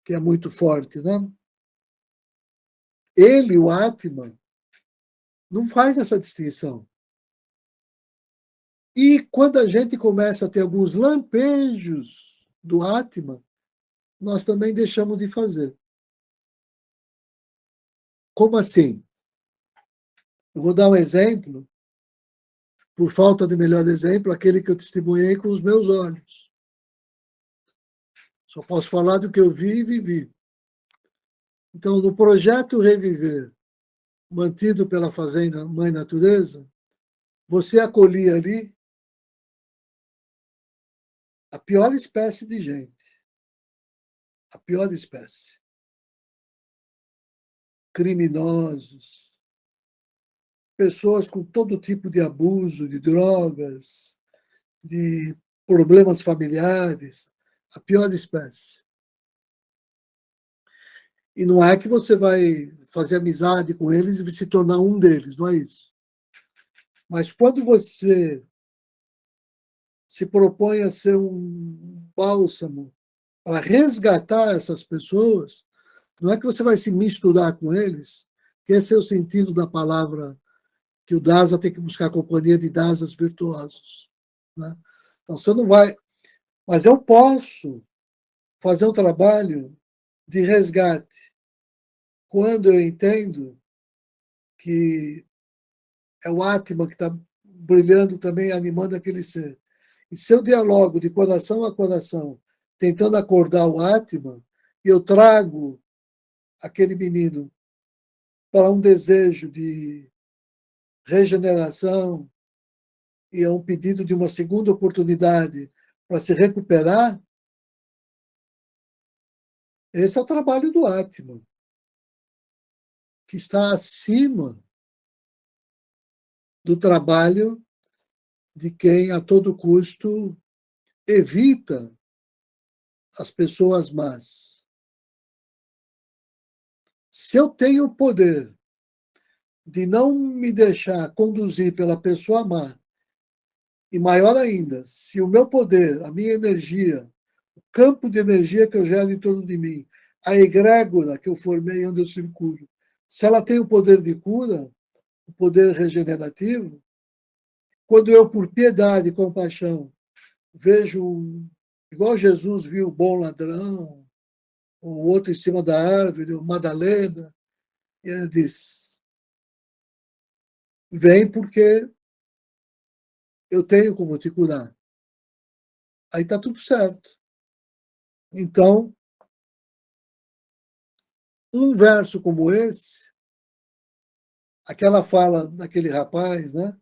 que é muito forte, né? Ele, o Atman, não faz essa distinção. E quando a gente começa a ter alguns lampejos do Atman, nós também deixamos de fazer. Como assim? Eu vou dar um exemplo, por falta de melhor exemplo, aquele que eu testemunhei com os meus olhos. Só posso falar do que eu vi e vivi. Então, no projeto Reviver, mantido pela Fazenda Mãe Natureza, você acolhia ali a pior espécie de gente. A pior espécie. criminosos, pessoas com todo tipo de abuso, de drogas, de problemas familiares, a pior espécie. E não é que você vai fazer amizade com eles e se tornar um deles, não é isso. Mas quando você se propõe a ser um bálsamo para resgatar essas pessoas, não é que você vai se misturar com eles, que esse é o sentido da palavra, que o Daza tem que buscar a companhia de Dazas virtuosos. Né? Então, você não vai... Mas eu posso fazer um trabalho de resgate quando eu entendo que é o Atman que está brilhando também, animando aquele ser. E se eu dialogo de coração a coração, tentando acordar o Atman, e eu trago aquele menino para um desejo de regeneração e a um pedido de uma segunda oportunidade para se recuperar, esse é o trabalho do Atman, que está acima do trabalho de quem, a todo custo, evita as pessoas más. Se eu tenho o poder de não me deixar conduzir pela pessoa má, e maior ainda, se o meu poder, a minha energia, o campo de energia que eu gero em torno de mim, a egrégora que eu formei onde eu circulo, se ela tem o poder de cura, o poder regenerativo, quando eu, por piedade e compaixão, vejo, igual Jesus viu o bom ladrão, o outro em cima da árvore, o Madalena, e ele diz, vem porque eu tenho como te curar. Aí está tudo certo. Então, um verso como esse, aquela fala daquele rapaz, né,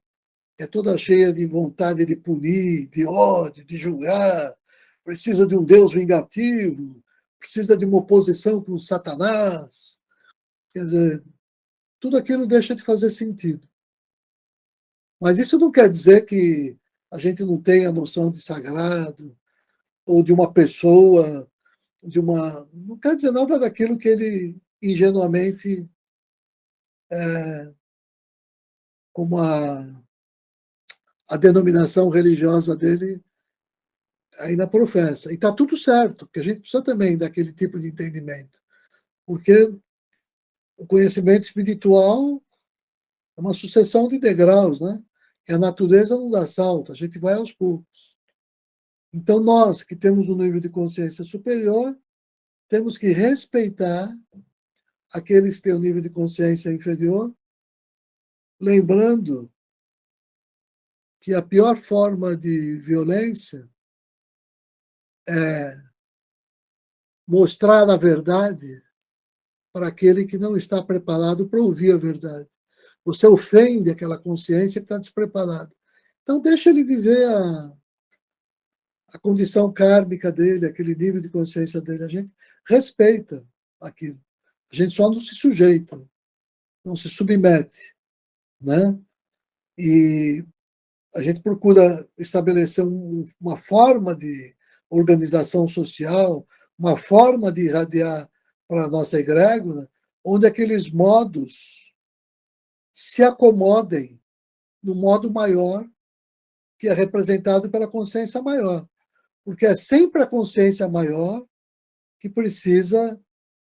é toda cheia de vontade de punir, de ódio, de julgar, precisa de um Deus vingativo, precisa de uma oposição com Satanás. Quer dizer, tudo aquilo deixa de fazer sentido. Mas isso não quer dizer que a gente não tenha a noção de sagrado, ou de uma pessoa, de uma... Não quer dizer nada daquilo que ele ingenuamente, como a denominação religiosa dele ainda professa. E está tudo certo, porque a gente precisa também daquele tipo de entendimento. Porque o conhecimento espiritual é uma sucessão de degraus, né? E a natureza não dá salto, a gente vai aos poucos. Então, nós que temos um nível de consciência superior, temos que respeitar aqueles que têm um nível de consciência inferior, lembrando que a pior forma de violência é mostrar a verdade para aquele que não está preparado para ouvir a verdade. Você ofende aquela consciência que está despreparada. Então, deixa ele viver a condição kármica dele, aquele nível de consciência dele. A gente respeita aquilo. A gente só não se sujeita, não se submete, né? E a gente procura estabelecer uma forma de organização social, uma forma de irradiar para a nossa egrégora, onde aqueles modos se acomodem no modo maior, que é representado pela consciência maior. Porque é sempre a consciência maior que precisa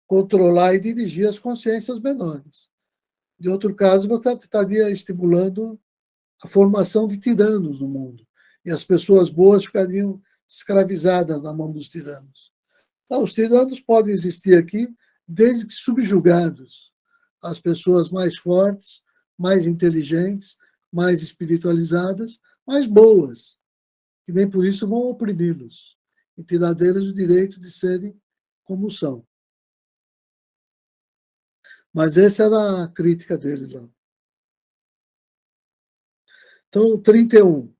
controlar e dirigir as consciências menores. De outro caso, você estaria estimulando a formação de tiranos no mundo. E as pessoas boas ficariam escravizadas na mão dos tiranos. Então, os tiranos podem existir aqui desde que subjugados. As pessoas mais fortes, mais inteligentes, mais espiritualizadas, mais boas, que nem por isso vão oprimi-los e tirar deles o direito de serem como são. Mas essa era a crítica dele lá. Então, 31.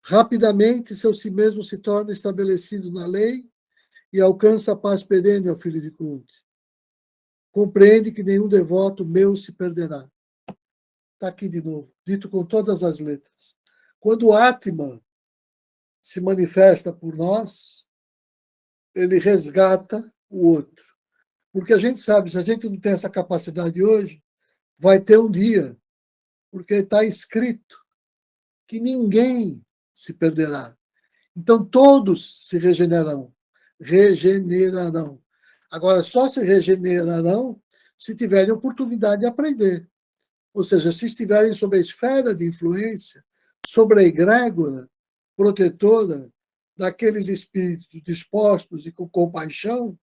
Rapidamente, seu si mesmo se torna estabelecido na lei e alcança a paz perene, ó filho de Kunti. compreende que nenhum devoto meu se perderá. Está aqui de novo, dito com todas as letras. Quando o Atman se manifesta por nós, ele resgata o outro. Porque a gente sabe, se a gente não tem essa capacidade hoje, vai ter um dia, porque está escrito que ninguém se perderá. Então todos se regenerarão. Regenerarão. Agora, só se regenerarão se tiverem oportunidade de aprender. Ou seja, se estiverem sob a esfera de influência, sobre a egrégora protetora daqueles espíritos dispostos e com compaixão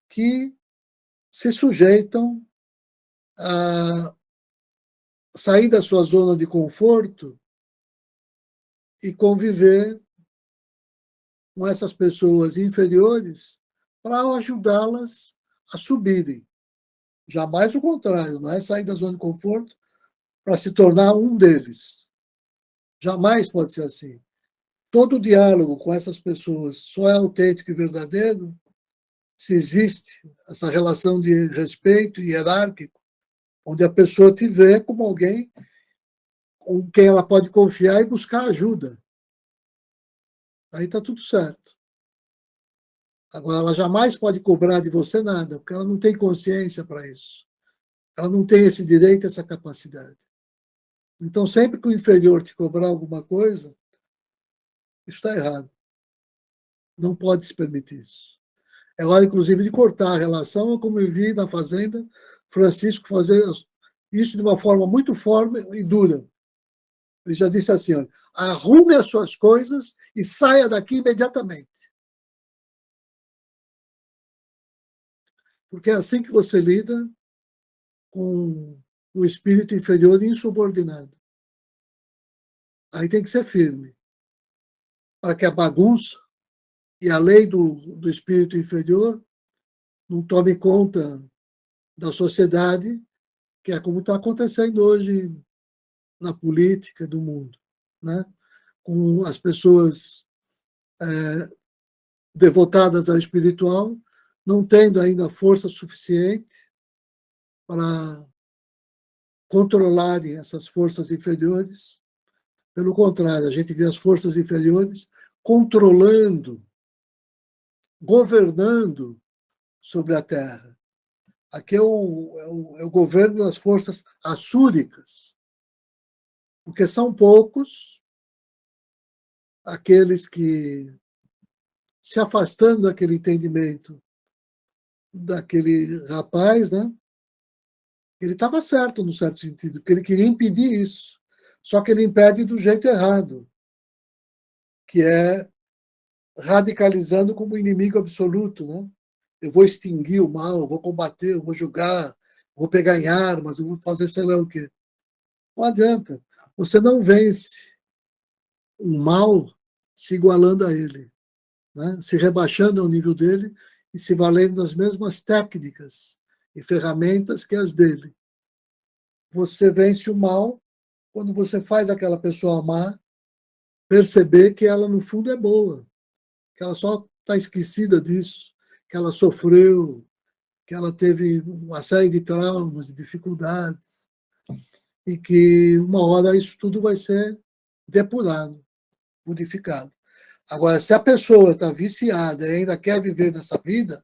que se sujeitam a sair da sua zona de conforto e conviver com essas pessoas inferiores para ajudá-las a subirem. Jamais o contrário, não é sair da zona de conforto para se tornar um deles. Jamais pode ser assim. Todo diálogo com essas pessoas só é autêntico e verdadeiro se existe essa relação de respeito hierárquico, onde a pessoa te vê como alguém com quem ela pode confiar e buscar ajuda. Aí está tudo certo. Agora, ela jamais pode cobrar de você nada, porque ela não tem consciência para isso. Ela não tem esse direito, essa capacidade. Então, sempre que o inferior te cobrar alguma coisa, isso está errado. Não pode se permitir isso. É hora, inclusive, de cortar a relação, como eu vi na Fazenda, Francisco fazer isso de uma forma muito forte e dura. Ele já disse assim, olha, arrume as suas coisas e saia daqui imediatamente. Porque é assim que você lida com o espírito inferior e insubordinado. Aí tem que ser firme. Para que a bagunça e a lei do espírito inferior não tome conta da sociedade, que é como está acontecendo hoje na política do mundo, né? Com as pessoas devotadas ao espiritual não tendo ainda força suficiente para controlarem essas forças inferiores. Pelo contrário, a gente vê as forças inferiores controlando, governando sobre a Terra. Aqui é o governo das forças assúricas, porque são poucos aqueles que, se afastando daquele entendimento daquele rapaz, né? Ele estava certo, no certo sentido, porque ele queria impedir isso. Só que ele impede do jeito errado, que é radicalizando como inimigo absoluto, né? Eu vou extinguir o mal, eu vou combater, eu vou julgar, vou pegar em armas, eu vou fazer sei lá o quê. Não adianta. Você não vence o mal se igualando a ele, né? Se rebaixando ao nível dele e se valendo das mesmas técnicas e ferramentas que as dele. Você vence o mal quando você faz aquela pessoa amar, perceber que ela, no fundo, é boa, que ela só está esquecida disso, que ela sofreu, que ela teve uma série de traumas e dificuldades, e que uma hora isso tudo vai ser depurado, modificado. Agora, se a pessoa está viciada e ainda quer viver nessa vida,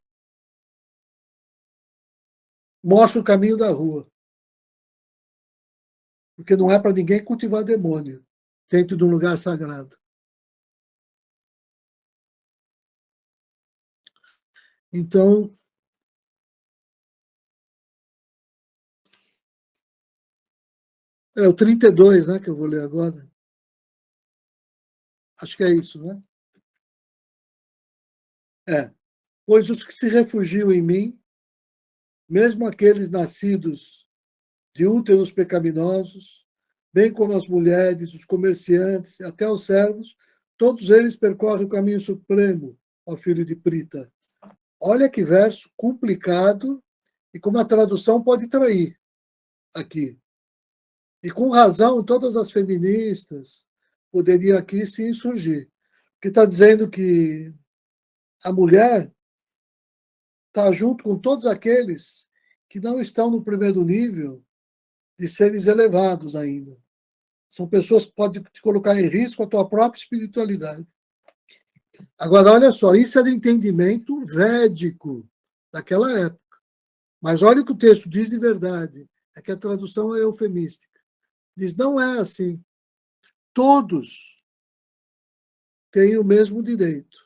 mostra o caminho da rua. Porque não é para ninguém cultivar demônio dentro de um lugar sagrado. Então, é o 32, né, que eu vou ler agora. Acho que é isso, né? Pois os que se refugiam em mim, mesmo aqueles nascidos de úteros pecaminosos, bem como as mulheres, os comerciantes, até os servos, todos eles percorrem o caminho supremo, ó filho de Prita. Olha que verso complicado e como a tradução pode trair aqui. E com razão, todas as feministas poderiam aqui se insurgir. Porque está dizendo que a mulher está junto com todos aqueles que não estão no primeiro nível de seres elevados ainda. São pessoas que podem te colocar em risco a tua própria espiritualidade. Agora, olha só, isso era entendimento védico daquela época. Mas olha o que o texto diz de verdade. É que a tradução é eufemística. Diz, não é assim. Todos têm o mesmo direito.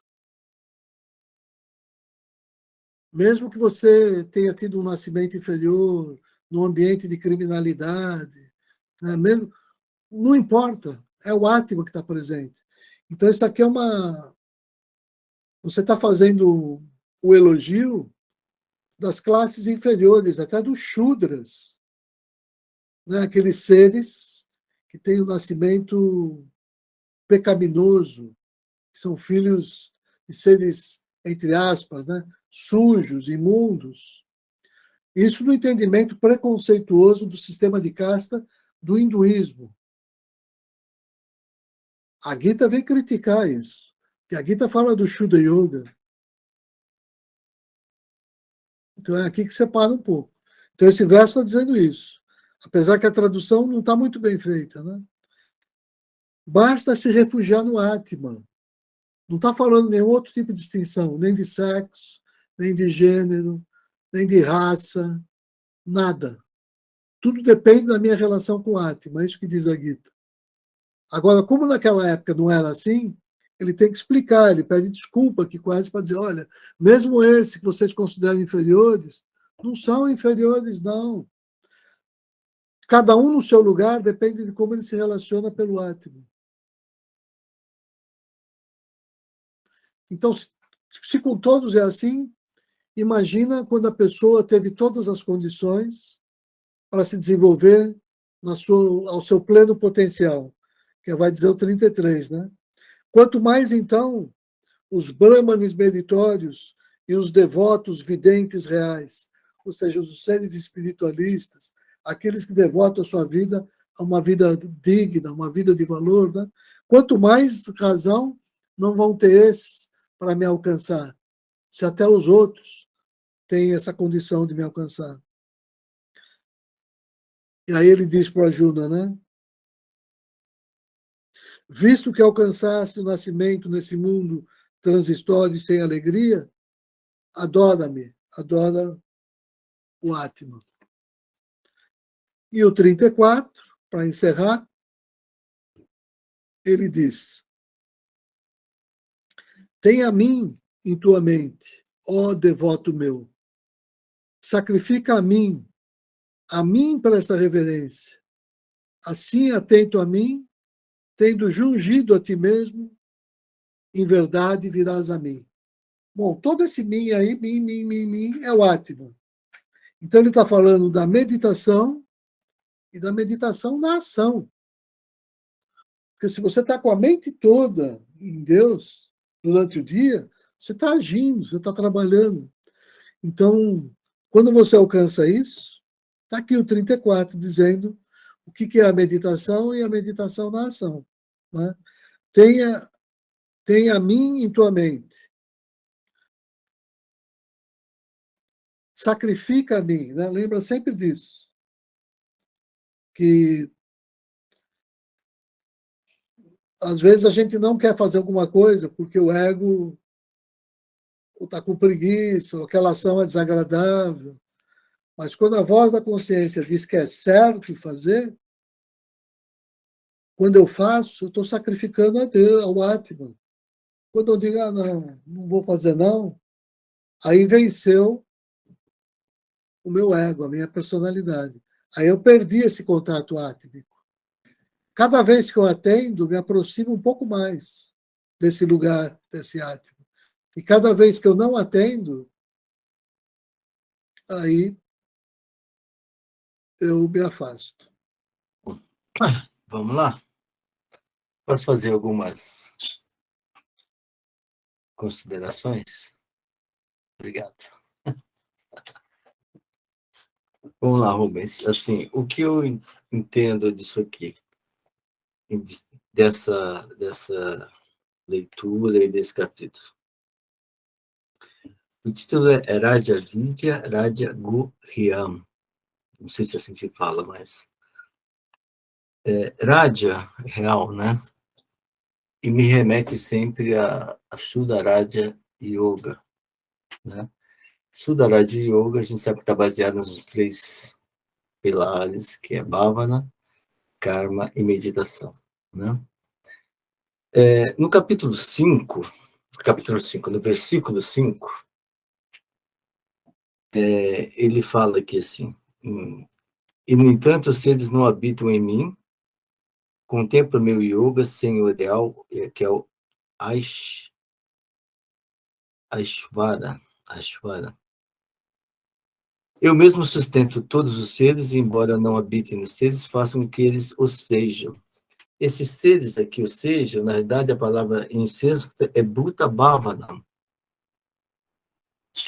Mesmo que você tenha tido um nascimento inferior, num ambiente de criminalidade, né? Mesmo, não importa, é o Atma que está presente. Então, isso aqui é uma... Você está fazendo o elogio das classes inferiores, até dos Shudras, né? Aqueles seres que têm o nascimento pecaminoso, que são filhos de seres, entre aspas, né? Sujos, imundos. Isso no entendimento preconceituoso do sistema de casta do hinduísmo. A Gita vem criticar isso. Porque a Gita fala do Shuddha Yoga. Então é aqui que separa um pouco. Então esse verso está dizendo isso. Apesar que a tradução não está muito bem feita, né? Basta se refugiar no Atman. Não está falando nenhum outro tipo de distinção, nem de sexo, nem de gênero, nem de raça, nada. Tudo depende da minha relação com o Atman, é isso que diz a Gita. Agora, como naquela época não era assim, ele tem que explicar, ele pede desculpa aqui quase para dizer, olha, mesmo esses que vocês consideram inferiores, não são inferiores, não. Cada um no seu lugar depende de como ele se relaciona pelo Atman. Então, se com todos é assim, imagina quando a pessoa teve todas as condições para se desenvolver ao seu pleno potencial, que vai dizer o 33, né? Quanto mais, então, os brahmanes meritórios e os devotos videntes reais, ou seja, os seres espiritualistas, aqueles que devotam a sua vida a uma vida digna, uma vida de valor, né? Quanto mais razão não vão ter esses para me alcançar, se até os outros têm essa condição de me alcançar. E aí ele diz para Arjuna, né? Visto que alcançaste o nascimento nesse mundo transistório e sem alegria, adora-me, adora o Atman. E o 34, para encerrar, ele diz: tem a mim em tua mente, ó devoto meu. Sacrifica a mim presta reverência. Assim, atento a mim, tendo jungido a ti mesmo, em verdade virás a mim. Bom, todo esse mim aí, mim, é o Atman. Então, ele está falando da meditação e da meditação na ação. Porque se você está com a mente toda em Deus durante o dia, você está agindo, você está trabalhando. Então, quando você alcança isso, está aqui o 34 dizendo o que é a meditação e a meditação na ação. Né? Tenha a mim em tua mente. Sacrifica a mim. Né? Lembra sempre disso. Que às vezes a gente não quer fazer alguma coisa porque o ego está com preguiça, ou aquela ação é desagradável. Mas quando a voz da consciência diz que é certo fazer, quando eu faço, eu estou sacrificando a Deus, ao Atman. Quando eu digo, não vou fazer não, aí venceu o meu ego, a minha personalidade. Aí eu perdi esse contato átmico. Cada vez que eu atendo, me aproximo um pouco mais desse lugar, desse Atman. E cada vez que eu não atendo, aí eu me afasto. Vamos lá? Posso fazer algumas considerações? Obrigado. Vamos lá, Rubens. Assim, o que eu entendo disso aqui, dessa leitura e desse capítulo? O título é Raja Vidya Raja Guhyam. Não sei se é assim que se fala, mas... Raja, real, né? E me remete sempre a Shuddharaja Yoga, né? Shuddharaja Yoga, a gente sabe que está baseado nos 3 pilares, que é Bhavana, Karma e Meditação, né? No capítulo 5, no versículo 5, ele fala aqui assim, e no entanto os seres não habitam em mim, contemplo meu yoga senhorial, que é o Aishvara. Eu mesmo sustento todos os seres, e embora não habitem nos seres, façam com que eles o sejam. Esses seres aqui, o sejam, na verdade, a palavra em sânscrito é Bhuta Bhavana,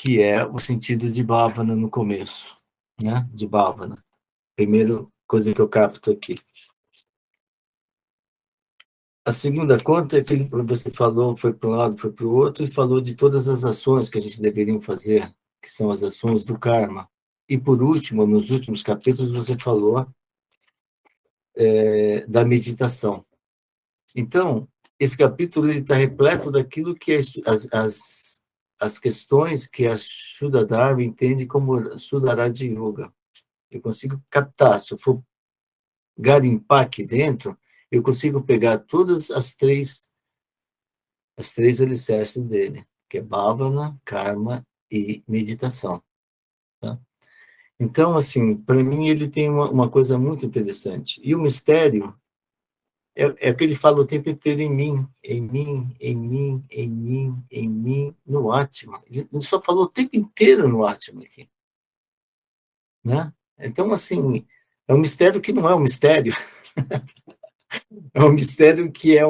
que é o sentido de Bhavana no começo, né? De Bhavana. Primeira coisa que eu capto aqui. A segunda conta é que você falou, foi para um lado, foi para o outro, e falou de todas as ações que a gente deveria fazer, que são as ações do karma. E por último, nos últimos capítulos, você falou da meditação. Então, esse capítulo está repleto daquilo que as questões que a Shuddhadharma entende como Shuddharaja Yoga. Eu consigo captar, se eu for garimpar aqui dentro, eu consigo pegar todas as três alicerces dele, que é Bhavana, Karma e meditação. Tá? Então, assim, para mim ele tem uma coisa muito interessante. E o mistério é que ele fala o tempo inteiro em mim, em mim, em mim, em mim, em mim, no Atma. Ele só falou o tempo inteiro no Atma aqui. Né? Então, assim, é um mistério que não é um mistério. É um mistério que é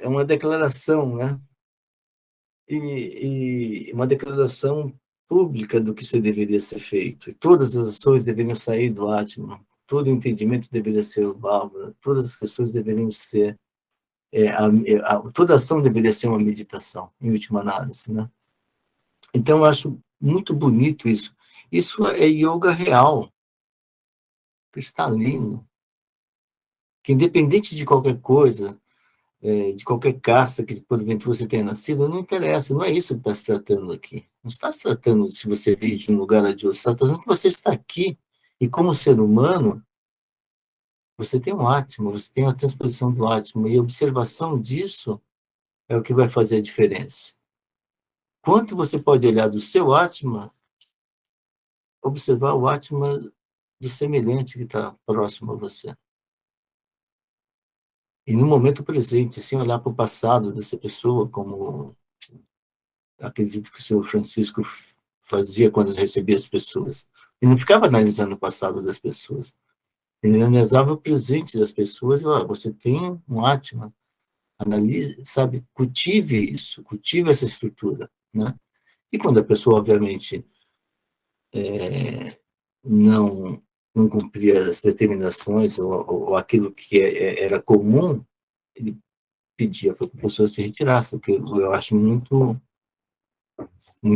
uma declaração, né? E uma declaração pública do que isso deveria ser feito. E todas as ações deveriam sair do Atman, todo o entendimento deveria ser o Bhavana, todas as questões deveriam ser... toda ação deveria ser uma meditação, em última análise, né? Então, eu acho muito bonito isso. Isso é yoga real, cristalino, que independente de qualquer coisa, de qualquer casta que porventura você tenha nascido, não interessa, não é isso que está se tratando aqui. Não está se tratando de se você veio de um lugar ou de outro, está tratando que você está aqui, e como ser humano, você tem um Atma, você tem a transposição do Atma, e a observação disso é o que vai fazer a diferença. Quanto você pode olhar do seu Atma, observar o Atma do semelhante que está próximo a você. E no momento presente, sem olhar para o passado dessa pessoa, como acredito que o senhor Francisco fazia quando recebia as pessoas. Ele não ficava analisando o passado das pessoas. Ele analisava o presente das pessoas e, você tem um Atma, analise, sabe, cultive isso, cultive essa estrutura, né? E quando a pessoa, obviamente, não cumpria as determinações ou aquilo que era comum, ele pedia para que a pessoa se retirasse, o que eu acho muito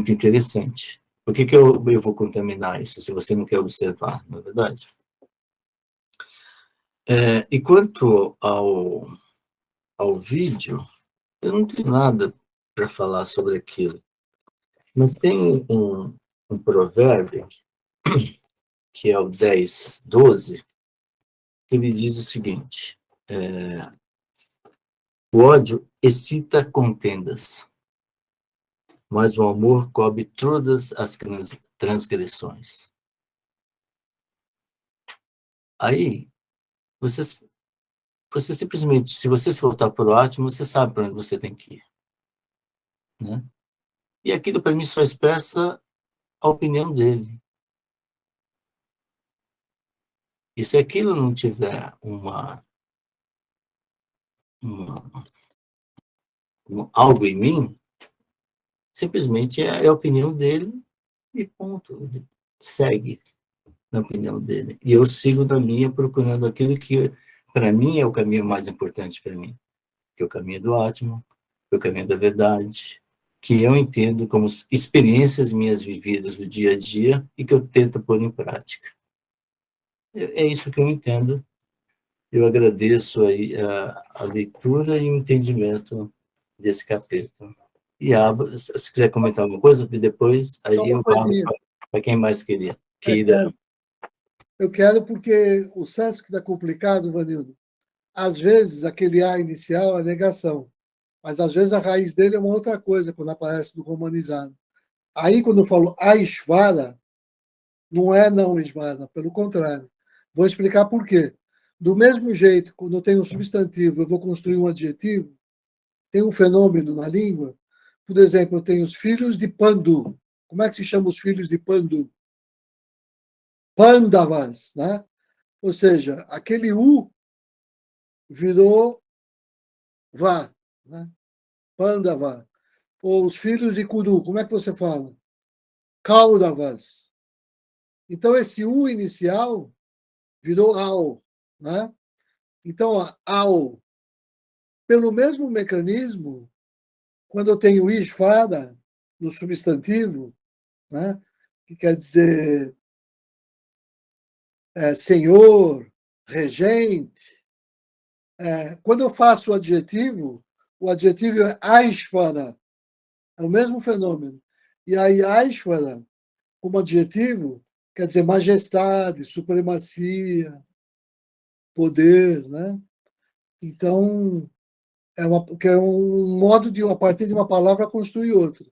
interessante. Por que eu vou contaminar isso, se você não quer observar, não é verdade? E quanto ao vídeo, eu não tenho nada para falar sobre aquilo. Mas tem um provérbio, que é o 10:12, que ele diz o seguinte: o ódio excita contendas, mas o amor cobre todas as transgressões. Aí, você simplesmente, se você se voltar para o Atma, você sabe para onde você tem que ir. Né? E aquilo, para mim, só expressa a opinião dele. E se aquilo não tiver algo em mim, simplesmente é a opinião dele e ponto. Segue na opinião dele. E eu sigo na minha, procurando aquilo que, para mim, é o caminho mais importante para mim. Que é o caminho do Atma, que é o caminho da verdade, que eu entendo como experiências minhas vividas do dia a dia e que eu tento pôr em prática. É isso que eu entendo. Eu agradeço aí a leitura e o entendimento desse capítulo. E se quiser comentar alguma coisa, depois aí eu abro para quem mais queira. Eu quero porque o sânscrito é complicado, Vanildo. Às vezes, aquele A inicial é negação, mas às vezes a raiz dele é uma outra coisa, quando aparece no romanizado. Aí, quando eu falo Aishvara, não é não Ishvara, pelo contrário. Vou explicar por quê. Do mesmo jeito, quando eu tenho um substantivo, eu vou construir um adjetivo, tem um fenômeno na língua. Por exemplo, eu tenho os filhos de Pandu. Como é que se chama os filhos de Pandu? Pandavas, né? Ou seja, aquele U virou Vá, né? Pandava. Ou os filhos de Kuru, como é que você fala? Kauravas. Então, esse U inicial virou Ao, né? Então, Ao, pelo mesmo mecanismo, quando eu tenho Ishvara no substantivo, né? Que quer dizer senhor, regente, quando eu faço o adjetivo é Aishvara, é o mesmo fenômeno. E aí, Aishvara, como adjetivo, quer dizer majestade, supremacia, poder, né? Então, que é um modo de, a partir de uma palavra, construir outra.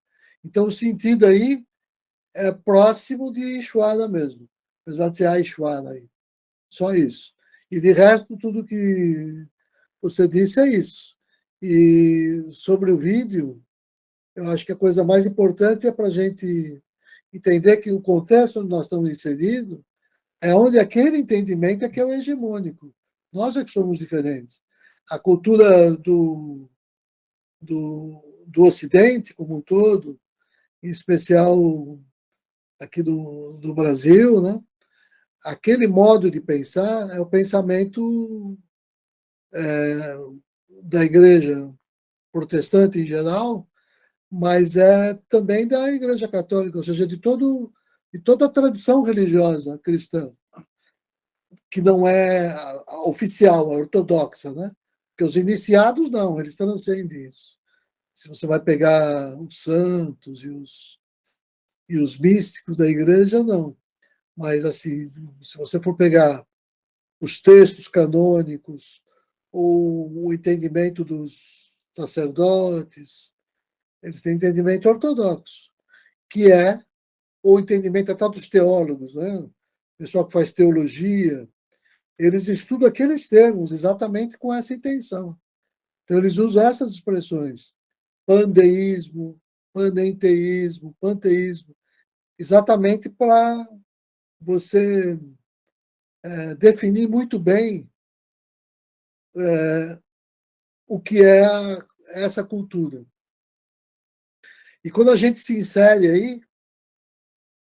Então, o sentido aí é próximo de Ishvara mesmo, apesar de ser a Ishvara aí. Só isso. E de resto, tudo que você disse é isso. E sobre o vídeo, eu acho que a coisa mais importante é para a gente entender que o contexto onde nós estamos inseridos é onde aquele entendimento é que é o hegemônico. Nós é que somos diferentes. A cultura do Ocidente, como um todo, em especial aqui do Brasil, né? Aquele modo de pensar é o pensamento da igreja protestante em geral, mas é também da igreja católica, ou seja, de toda a tradição religiosa cristã, que não é a oficial, a ortodoxa, né? Porque os iniciados não, eles transcendem isso. Se você vai pegar os santos e os místicos da igreja, não. Mas, assim, se você for pegar os textos canônicos, ou o entendimento dos sacerdotes, eles têm entendimento ortodoxo, que é o entendimento até dos teólogos, né? O pessoal que faz teologia, eles estudam aqueles termos exatamente com essa intenção. Então, eles usam essas expressões, pandeísmo, panenteísmo, panteísmo, exatamente para você definir muito bem o que é essa cultura. E quando a gente se insere aí,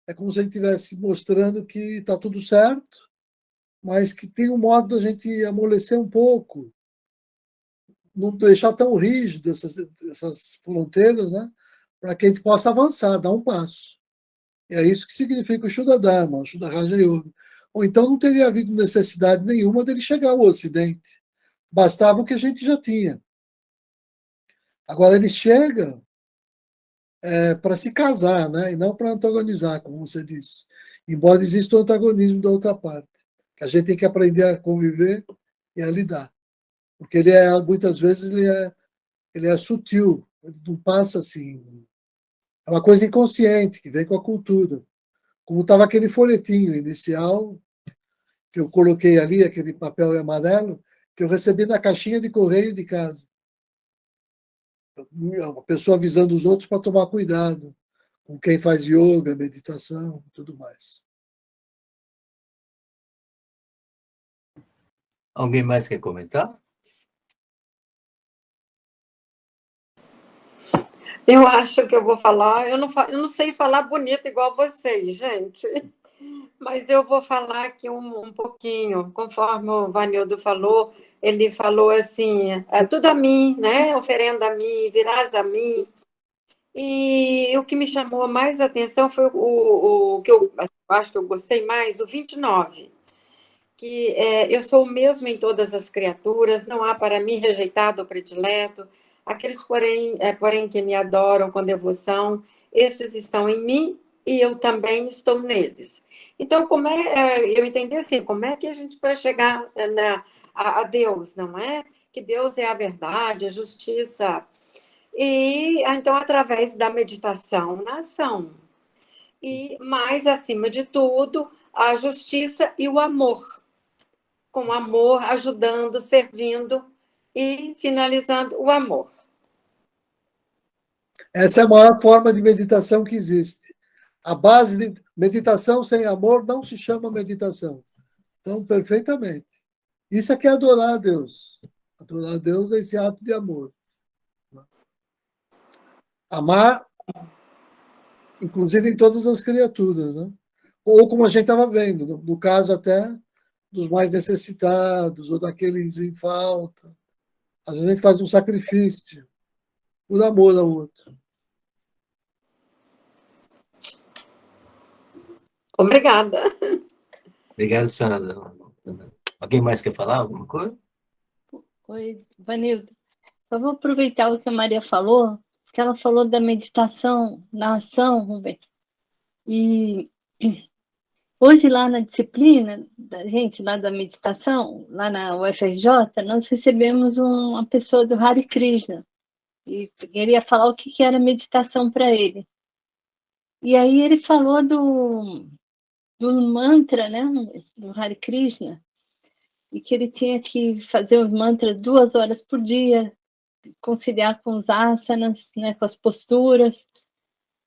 é como se a gente estivesse mostrando que está tudo certo, mas que tem um modo da gente amolecer um pouco, não deixar tão rígido essas fronteiras, né? Para que a gente possa avançar, dar um passo. E é isso que significa o Shuddha Dharma, o Shuddha Raja Yoga. Ou então não teria havido necessidade nenhuma dele chegar ao Ocidente. Bastava o que a gente já tinha. Agora ele chega para se casar, né? E não para antagonizar, como você disse. Embora exista o antagonismo da outra parte, que a gente tem que aprender a conviver e a lidar. Porque muitas vezes, ele é sutil, ele não passa assim. É uma coisa inconsciente, que vem com a cultura. Como estava aquele folhetinho inicial, que eu coloquei ali, aquele papel amarelo, que eu recebi na caixinha de correio de casa. Uma pessoa avisando os outros para tomar cuidado com quem faz yoga, meditação e tudo mais. Alguém mais quer comentar? Eu acho que eu vou falar. Eu não sei falar bonito igual vocês, gente. Mas eu vou falar aqui um pouquinho, conforme o Vanildo falou. Ele falou assim: tudo a mim, né? Oferenda a mim, virás a mim. E o que me chamou mais a atenção foi o que eu acho que eu gostei mais, o 29, que eu sou o mesmo em todas as criaturas, não há para mim rejeitado ou predileto, aqueles, porém que me adoram com devoção, estes estão em mim e eu também estou neles. Então, eu entendi assim, como é que a gente vai chegar a Deus, não é? Que Deus é a verdade, a justiça. E então, através da meditação na ação. E mais acima de tudo, a justiça e o amor. Com amor, ajudando, servindo e finalizando o amor. Essa é a maior forma de meditação que existe. A base de meditação sem amor não se chama meditação. Então, perfeitamente. Isso é que é adorar a Deus. Adorar a Deus é esse ato de amor. Amar, inclusive em todas as criaturas, né? Ou como a gente estava vendo, no caso até dos mais necessitados, ou daqueles em falta. Às vezes a gente faz um sacrifício por amor ao outro. Obrigada. Obrigado, senhora. Alguém mais quer falar alguma coisa? Oi, Vanildo. Só vou aproveitar o que a Maria falou, que ela falou da meditação na ação, Rubem. E hoje, lá na disciplina da gente, lá da meditação, lá na UFRJ, nós recebemos uma pessoa do Hare Krishna. E ele ia falar o que era meditação para ele. E aí ele falou do mantra, né, do Hare Krishna, e que ele tinha que fazer os mantras 2 horas por dia, conciliar com os asanas, né, com as posturas.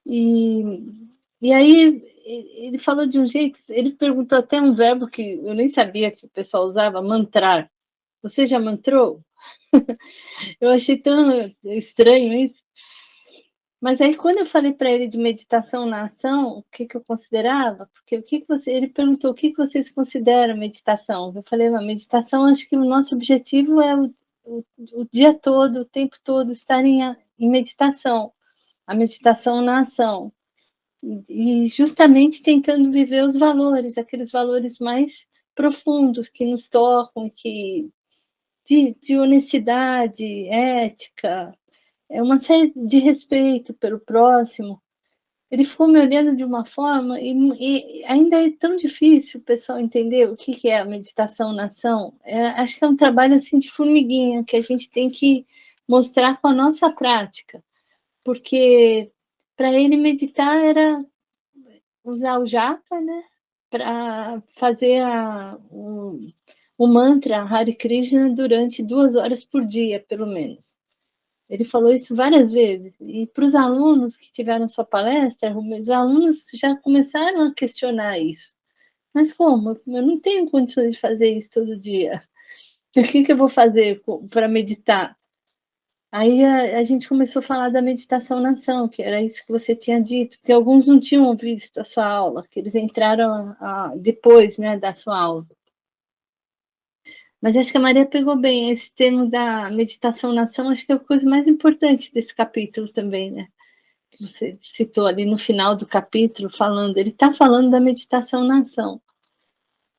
E aí ele falou de um jeito, ele perguntou até um verbo que eu nem sabia que o pessoal usava, mantrar. Você já mantrou? Eu achei tão estranho isso. Mas aí, quando eu falei para ele de meditação na ação, o que eu considerava, porque ele perguntou o que vocês consideram meditação. Eu falei, a meditação, acho que o nosso objetivo é o dia todo, o tempo todo, estar em meditação, a meditação na ação. E justamente tentando viver os valores, aqueles valores mais profundos que nos tocam, de honestidade, ética, é uma série de respeito pelo próximo. Ele ficou me olhando de uma forma, e ainda é tão difícil o pessoal entender o que é a meditação na ação. Acho que é um trabalho assim de formiguinha, que a gente tem que mostrar com a nossa prática, porque para ele meditar era usar o japa, né, para fazer o mantra Hare Krishna durante 2 horas por dia, pelo menos. Ele falou isso várias vezes. E para os alunos que tiveram sua palestra, os alunos já começaram a questionar isso. Mas como? Eu não tenho condições de fazer isso todo dia. O que eu vou fazer para meditar? Aí a gente começou a falar da meditação na ação, que era isso que você tinha dito, que alguns não tinham visto a sua aula, que eles entraram depois, né, da sua aula. Mas acho que a Maria pegou bem esse termo da meditação na ação, acho que é a coisa mais importante desse capítulo também, né? Que você citou ali no final do capítulo, ele está falando da meditação na ação.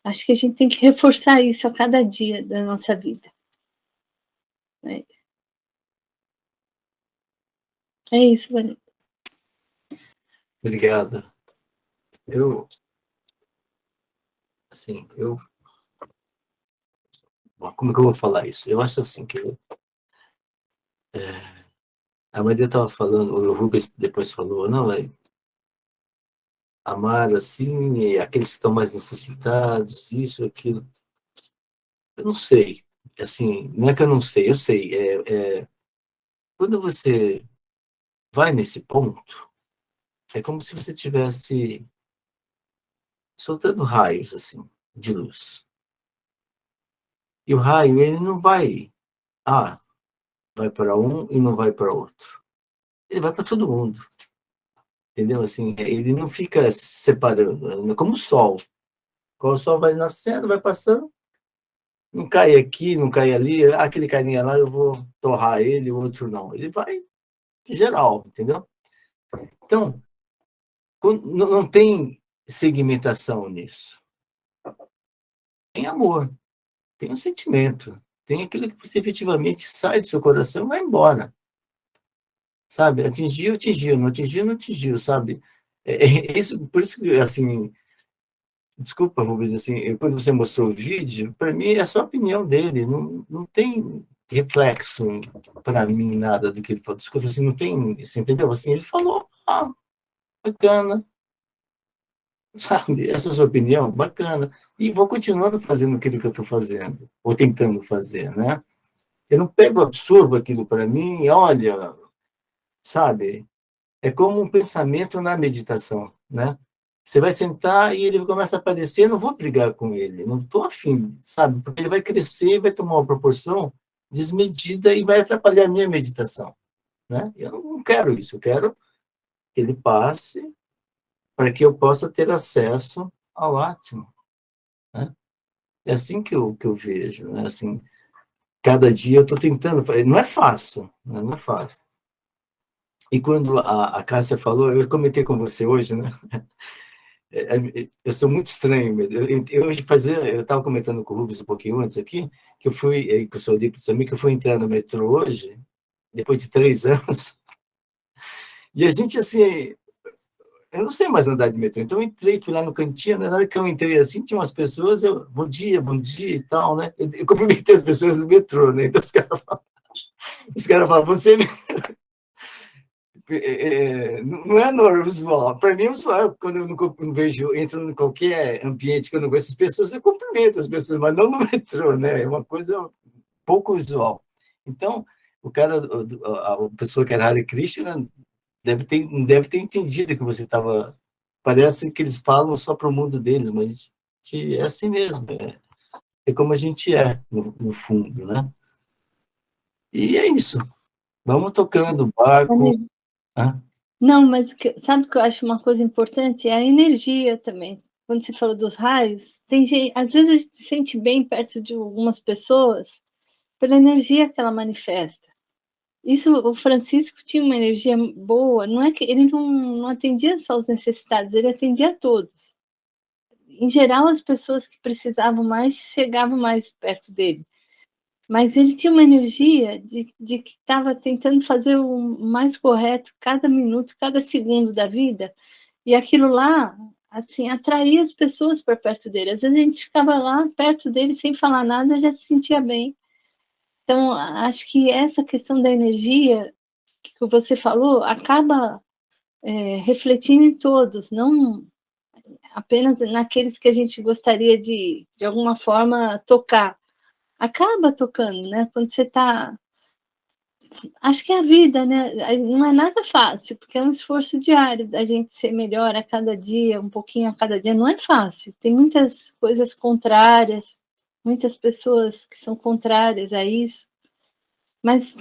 Acho que a gente tem que reforçar isso a cada dia da nossa vida. É isso, Maria. Obrigado. Como é que eu vou falar isso? Eu acho assim que a Maria estava falando, o Rubens depois falou, não, amar assim, aqueles que estão mais necessitados, isso, aquilo. Eu não sei. Assim, não é que eu não sei, eu sei. Quando você vai nesse ponto, é como se você estivesse soltando raios, assim, de luz. E o raio, ele não vai para um e não vai para outro. Ele vai para todo mundo. Entendeu? Assim, ele não fica separando, como o sol. Quando o sol vai nascendo, vai passando, não cai aqui, não cai ali, aquele carinha lá, eu vou torrar ele, o outro não. Ele vai geral, entendeu? Então, não tem segmentação nisso. Tem amor, tem um sentimento, tem aquilo que você efetivamente sai do seu coração e vai embora. Sabe? Atingiu, não atingiu, não atingiu, sabe? Isso, por isso que, assim, desculpa, Rubens, assim, quando você mostrou o vídeo, para mim é só a opinião dele, não tem reflexo para mim nada do que ele falou. Desculpa, assim, não tem, você entendeu? Assim, ele falou, bacana, sabe? Essa é a sua opinião, bacana. E vou continuando fazendo aquilo que eu estou fazendo, ou tentando fazer, né? Eu não pego, absorvo aquilo para mim e olha, sabe? É como um pensamento na meditação, né? Você vai sentar e ele começa a aparecer, eu não vou brigar com ele, não estou afim, sabe? Porque ele vai crescer, vai tomar uma proporção desmedida e vai atrapalhar a minha meditação, né? Eu não quero isso, eu quero que ele passe para que eu possa ter acesso ao Atman, né? É assim que eu vejo, né? Assim, cada dia eu estou tentando, não é fácil, né? Não é fácil. E quando a Cássia falou, eu comentei com você hoje, né? Eu sou muito estranho mesmo. Eu estava comentando com o Rubens um pouquinho antes aqui, que eu fui, que eu sou de também, que eu fui entrar no metrô hoje, depois de 3 anos, e a gente, assim, eu não sei mais andar de metrô, então eu entrei, fui lá no cantinho, na hora que eu entrei assim, tinha umas pessoas, bom dia e tal, né? Eu cumprimentei as pessoas do metrô, né? Então os caras falam, você não é usual. Para mim é usual. Quando eu não vejo, entro em qualquer ambiente que eu não conheço as pessoas, eu cumprimento as pessoas, mas não no metrô, né? É uma coisa pouco usual. Então, o cara, a pessoa que era Hare Krishna não deve ter entendido que você estava. Parece que eles falam só para o mundo deles, mas é assim mesmo. É como a gente é, no fundo, né? E é isso. Vamos tocando o barco. Não, mas sabe o que eu acho uma coisa importante? É a energia também. Quando você falou dos raios, tem gente, às vezes a gente se sente bem perto de algumas pessoas pela energia que ela manifesta. Isso, o Francisco tinha uma energia boa, não é que ele não atendia só os necessitados, ele atendia a todos. Em geral, as pessoas que precisavam mais chegavam mais perto dele. Mas ele tinha uma energia de que estava tentando fazer o mais correto cada minuto, cada segundo da vida, e aquilo lá, assim, atraía as pessoas para perto dele. Às vezes a gente ficava lá perto dele sem falar nada, já se sentia bem. Então, acho que essa questão da energia que você falou acaba refletindo em todos, não apenas naqueles que a gente gostaria de alguma forma, tocar. Acaba tocando, né? Quando você está... Acho que é a vida, né? Não é nada fácil, porque é um esforço diário da gente ser melhor a cada dia, um pouquinho a cada dia. Não é fácil. Tem muitas coisas contrárias, muitas pessoas que são contrárias a isso, mas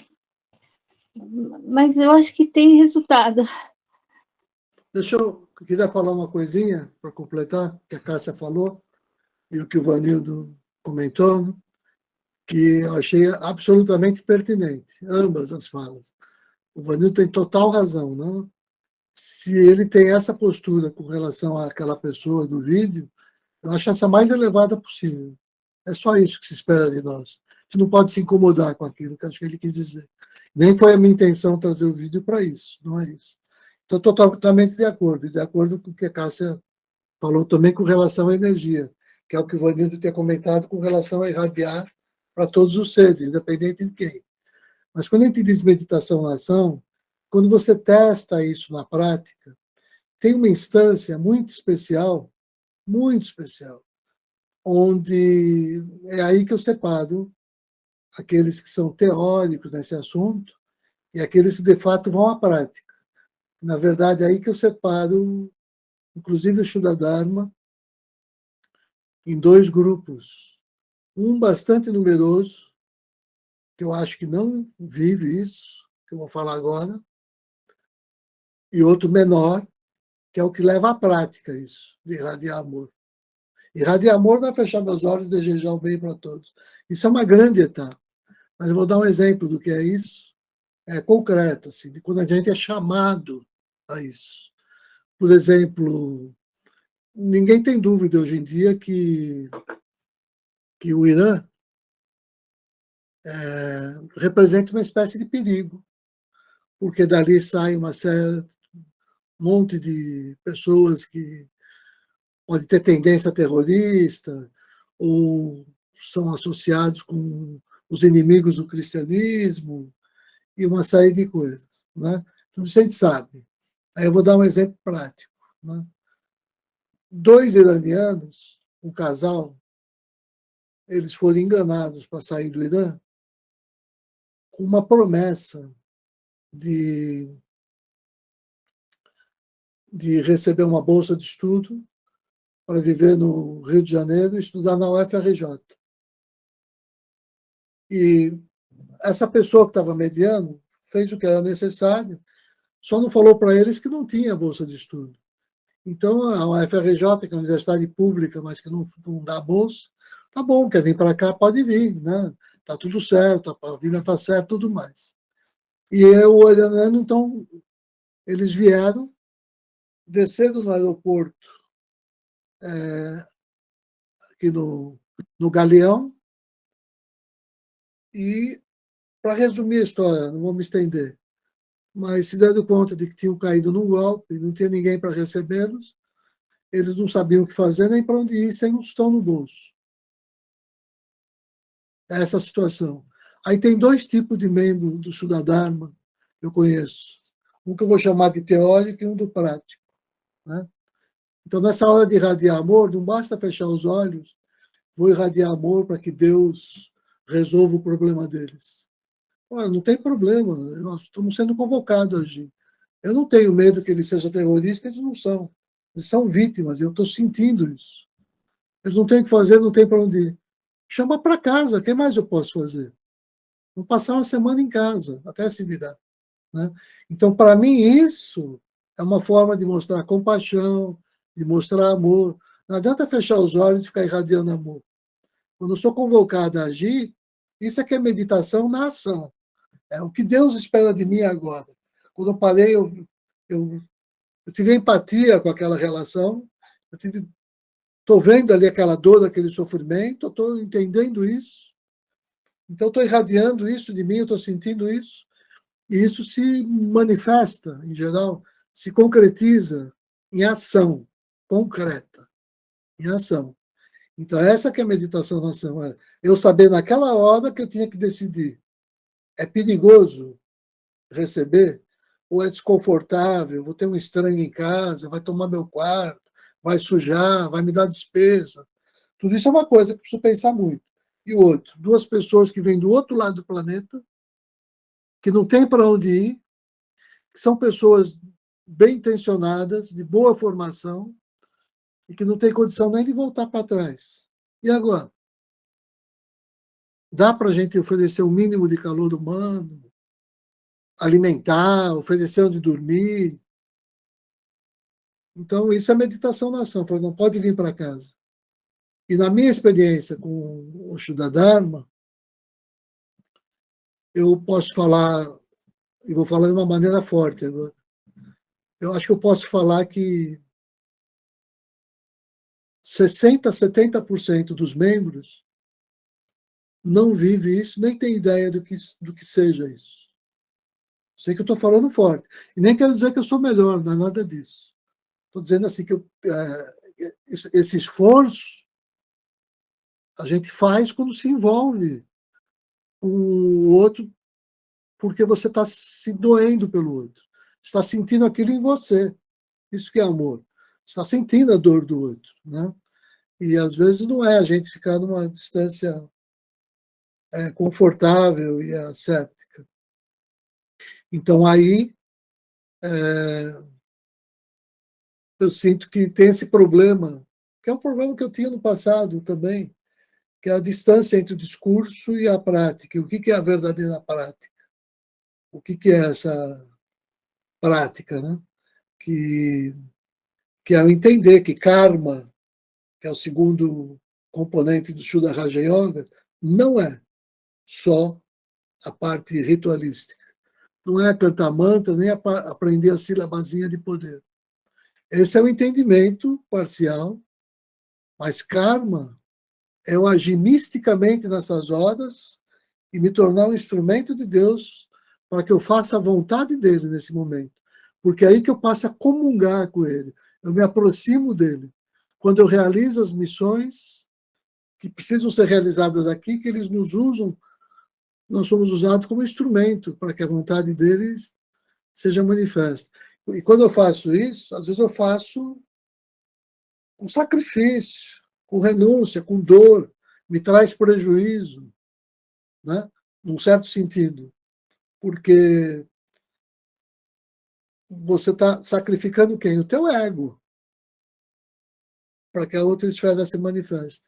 eu acho que tem resultado. Eu queria falar uma coisinha para completar, que a Cássia falou, e o que o Vanildo comentou, que eu achei absolutamente pertinente, ambas as falas. O Vanildo tem total razão, não? Se ele tem essa postura com relação àquela pessoa do vídeo, eu acho essa mais elevada possível. É só isso que se espera de nós. A gente não pode se incomodar com aquilo que acho que ele quis dizer. Nem foi a minha intenção trazer o vídeo para isso, não é isso. Estou totalmente de acordo com o que a Cássia falou também com relação à energia, que é o que o Vanildo tinha comentado com relação a irradiar para todos os seres, independente de quem. Mas quando a gente diz meditação na ação, quando você testa isso na prática, tem uma instância muito especial, onde é aí que eu separo aqueles que são teóricos nesse assunto e aqueles que de fato vão à prática. Na verdade, é aí que eu separo, inclusive o Shuddha Dharma, em 2 grupos. Um bastante numeroso, que eu acho que não vive isso, que eu vou falar agora, e outro menor, que é o que leva à prática isso, de irradiar amor. Irradiar amor não é fechar meus olhos e desejar o bem para todos. Isso é uma grande etapa. Mas eu vou dar um exemplo do que é isso, concreto, assim, de quando a gente é chamado a isso. Por exemplo, ninguém tem dúvida hoje em dia que o Irã representa uma espécie de perigo, porque dali sai um monte de pessoas que podem ter tendência terrorista ou são associados com os inimigos do cristianismo e uma série de coisas, né? Tudo isso a gente sabe. Aí eu vou dar um exemplo prático, né? 2 iranianos, um casal, eles foram enganados para sair do Irã com uma promessa de receber uma bolsa de estudo para viver no Rio de Janeiro e estudar na UFRJ. E essa pessoa que estava mediando fez o que era necessário, só não falou para eles que não tinha bolsa de estudo. Então, a UFRJ, que é uma universidade pública, mas que não dá bolsa, tá bom, quer vir para cá, pode vir, né? Tá tudo certo, a vida tá certa, tudo mais. E eu olhando, então, eles vieram, descendo no aeroporto, aqui no Galeão, e, para resumir a história, não vou me estender, mas se dando conta de que tinham caído num golpe, não tinha ninguém para recebê-los, eles não sabiam o que fazer nem para onde ir sem um tostão no bolso. É essa situação. Aí tem 2 tipos de membro do Sudadharma que eu conheço. Um que eu vou chamar de teórico e um do prático, né? Então, nessa hora de irradiar amor, não basta fechar os olhos, vou irradiar amor para que Deus resolva o problema deles. Olha, não tem problema, nós estamos sendo convocados hoje. Eu não tenho medo que eles sejam terroristas, eles não são. Eles são vítimas, eu estou sentindo isso. Eles não têm o que fazer, não têm para onde ir. Chama para casa, o que mais eu posso fazer? Vou passar uma semana em casa, até se virar, né? Então, para mim, isso é uma forma de mostrar compaixão, de mostrar amor. Não adianta fechar os olhos e ficar irradiando amor. Quando eu sou convocado a agir, isso é que é meditação na ação. É o que Deus espera de mim agora. Quando eu parei, eu tive empatia com aquela relação, estou vendo ali aquela dor, aquele sofrimento, estou entendendo isso, então estou irradiando isso de mim, estou sentindo isso, e isso se manifesta, em geral, se concretiza em ação concreta, em ação. Então, essa que é a meditação na ação. Eu saber naquela hora que eu tinha que decidir. É perigoso receber? Ou é desconfortável? Vou ter um estranho em casa, vai tomar meu quarto, vai sujar, vai me dar despesa. Tudo isso é uma coisa que eu preciso pensar muito. E o outro, 2 pessoas que vêm do outro lado do planeta, que não tem para onde ir, que são pessoas bem intencionadas, de boa formação, e que não tem condição nem de voltar para trás. E agora? Dá para a gente oferecer o mínimo de calor humano, alimentar, oferecer onde dormir. Então, isso é meditação na ação. Não pode vir para casa. E na minha experiência com o Shuddha-dharma, eu posso falar, e vou falar de uma maneira forte agora, eu acho que eu posso falar que 60%, 70% dos membros não vive isso, nem tem ideia do que seja isso. Sei que eu estou falando forte. E nem quero dizer que eu sou melhor, não é nada disso. Estou dizendo assim que esse esforço a gente faz quando se envolve com o outro, porque você está se doendo pelo outro. Está sentindo aquilo em você. Isso que é amor. Está sentindo a dor do outro, né? E às vezes não é a gente ficar numa distância confortável e asséptica. Então aí eu sinto que tem esse problema, que é um problema que eu tinha no passado também, que é a distância entre o discurso e a prática. O que é a verdadeira prática? O que é essa prática, né? Que é o entender que karma, que é o segundo componente do Shuddha Raja Yoga, não é só a parte ritualística. não é cantar mantra, nem aprender a silabazinha de poder. Esse é o entendimento parcial, mas karma é eu agir misticamente nessas horas e me tornar um instrumento de Deus para que eu faça a vontade dele nesse momento. Porque é aí que eu passo a comungar com ele, eu me aproximo dele. Quando eu realizo as missões que precisam ser realizadas aqui, que eles nos usam, nós somos usados como instrumento para que a vontade deles seja manifesta. E quando eu faço isso, às vezes eu faço com sacrifício, com renúncia, com dor, me traz prejuízo, né? Num certo sentido, porque você está sacrificando quem? O teu ego, para que a outra esfera se manifeste.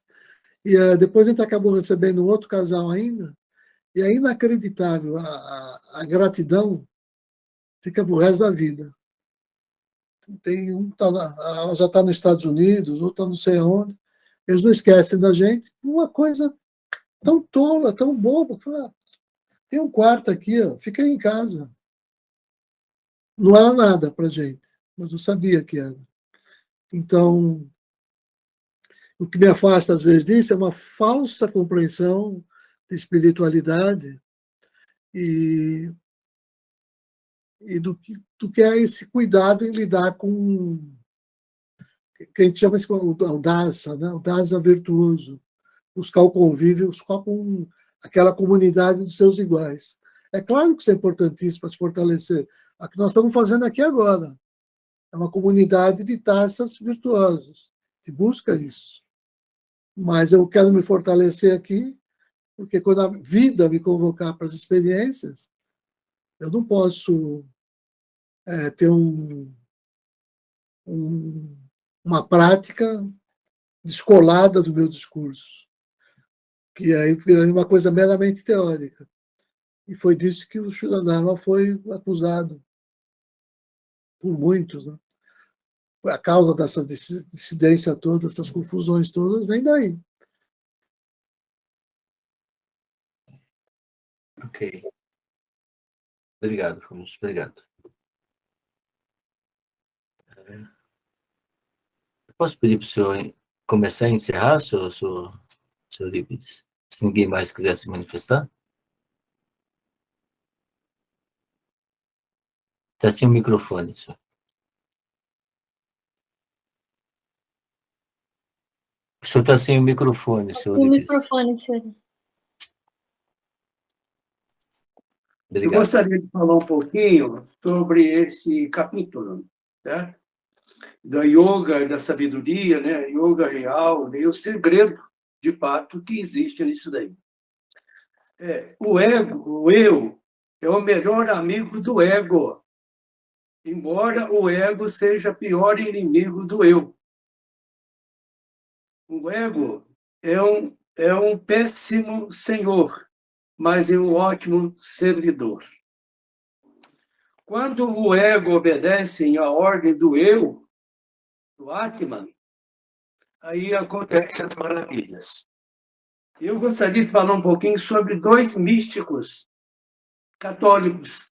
E depois a gente acabou recebendo outro casal ainda, e é inacreditável, a gratidão fica para o resto da vida. Tem um ela já está nos Estados Unidos, outro não sei aonde, eles não esquecem da gente, uma coisa tão tola, tão boba, tem um quarto aqui, ó, fica aí em casa. Não era nada para gente, mas eu sabia que era. Então, o que me afasta às vezes disso é uma falsa compreensão de espiritualidade e do que é esse cuidado em lidar com que a gente chama isso o dasa, né? O dasa virtuoso, buscar o convívio, buscar com aquela comunidade dos seus iguais. É claro que isso é importantíssimo para se fortalecer. O que nós estamos fazendo aqui agora é uma comunidade de taças virtuosos, que busca isso. Mas eu quero me fortalecer aqui, porque quando a vida me convocar para as experiências, eu não posso ter uma prática descolada do meu discurso, que aí vira uma coisa meramente teórica. E foi disso que o Srila Dharma foi acusado por muitos, né? A causa dessa dissidência toda, essas confusões todas, vem daí. Ok. Obrigado, Ramos. Obrigado. Eu posso pedir para o senhor começar a encerrar, senhor Eurípides? Se ninguém mais quiser se manifestar? Está sem o microfone, senhor. O senhor está sem o microfone, senhor O Eurípides. microfone, senhor. Obrigado. Eu gostaria de falar um pouquinho sobre esse capítulo, tá? Da yoga, da sabedoria, né? Yoga real, né? O segredo, de fato, que existe nisso daí. O ego, o eu, é o melhor amigo do ego, embora o ego seja pior inimigo do eu. O ego é um péssimo senhor, mas é um ótimo servidor. Quando o ego obedece à ordem do eu, do Atman, aí acontecem as maravilhas. Eu gostaria de falar um pouquinho sobre dois místicos católicos,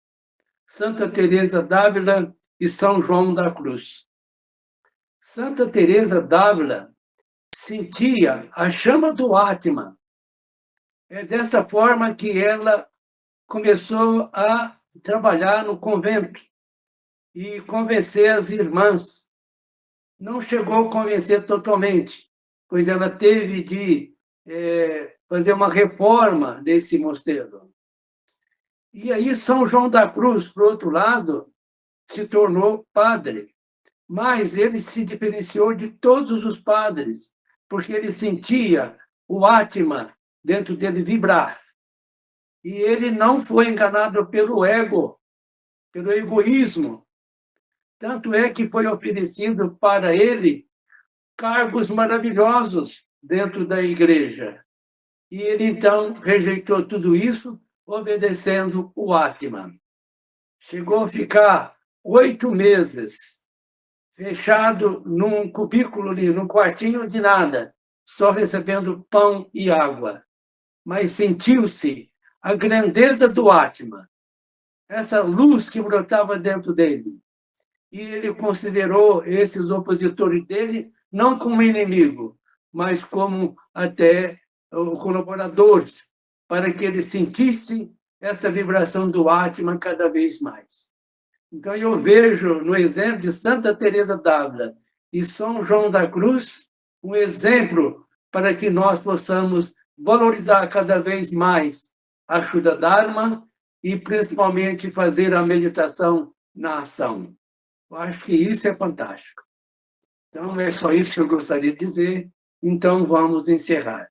Santa Teresa d'Ávila e São João da Cruz. Santa Teresa d'Ávila sentia a chama do Atman. É dessa forma que ela começou a trabalhar no convento e convencer as irmãs. Não chegou a convencer totalmente, pois ela teve de fazer uma reforma desse mosteiro. E aí São João da Cruz, por outro lado, se tornou padre, mas ele se diferenciou de todos os padres, porque ele sentia o Atman dentro dele vibrar. E ele não foi enganado pelo ego, pelo egoísmo. Tanto é que foi oferecido para ele cargos maravilhosos dentro da igreja. E ele, então, rejeitou tudo isso, obedecendo o Atman. Chegou a ficar 8 meses fechado num cubículo ali, num quartinho de nada, só recebendo pão e água. Mas sentiu-se a grandeza do Atman. essa luz que brotava dentro dele. E ele considerou esses opositores dele não como inimigo, mas como até colaboradores, para que ele sentisse essa vibração do Atman cada vez mais. Então, eu vejo no exemplo de Santa Teresa d'Ávila e São João da Cruz um exemplo para que nós possamos valorizar cada vez mais a Shuddha Dharma e, principalmente, fazer a meditação na ação. Eu acho que isso é fantástico. Então, é só isso que eu gostaria de dizer. Então, vamos encerrar.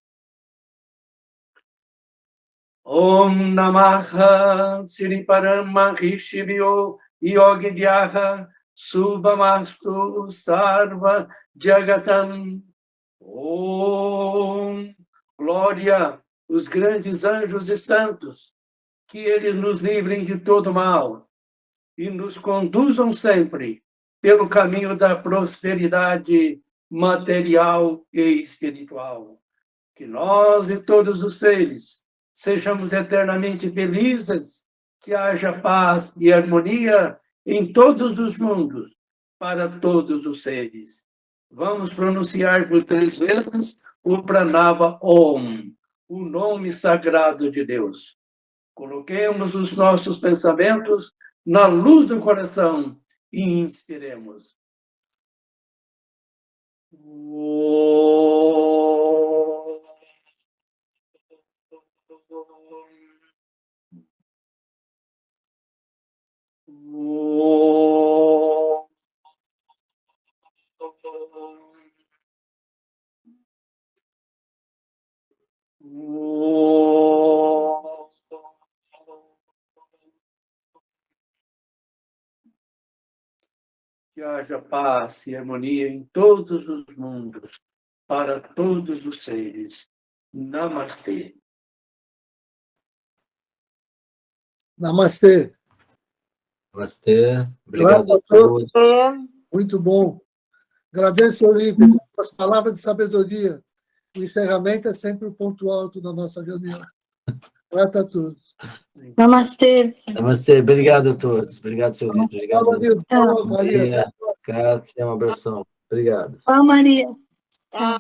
Om Namaha Sri Paramahishivyo Yogi Vyaha Subhamastu Sarva Jagatam. Om Glória os grandes anjos e santos, que eles nos livrem de todo mal e nos conduzam sempre pelo caminho da prosperidade material e espiritual. Que nós e todos os seres sejamos eternamente felizes, que haja paz e harmonia em todos os mundos, para todos os seres. Vamos pronunciar por 3 vezes o Pranava Om, o nome sagrado de Deus. Coloquemos os nossos pensamentos na luz do coração e inspiremos. Que haja paz e harmonia em todos os mundos, para todos os seres. Namastê. Namastê. Namastê. Obrigado a todos. Muito bom. Agradeço, Olímpia, as palavras de sabedoria. O encerramento é sempre o ponto alto da nossa reunião. Grato a todos. Namastê. Namastê. Obrigado a todos. Obrigado, seu Olímpio. Obrigado, Maria. Cássia. Um abração. Obrigado. Maria. Tchau.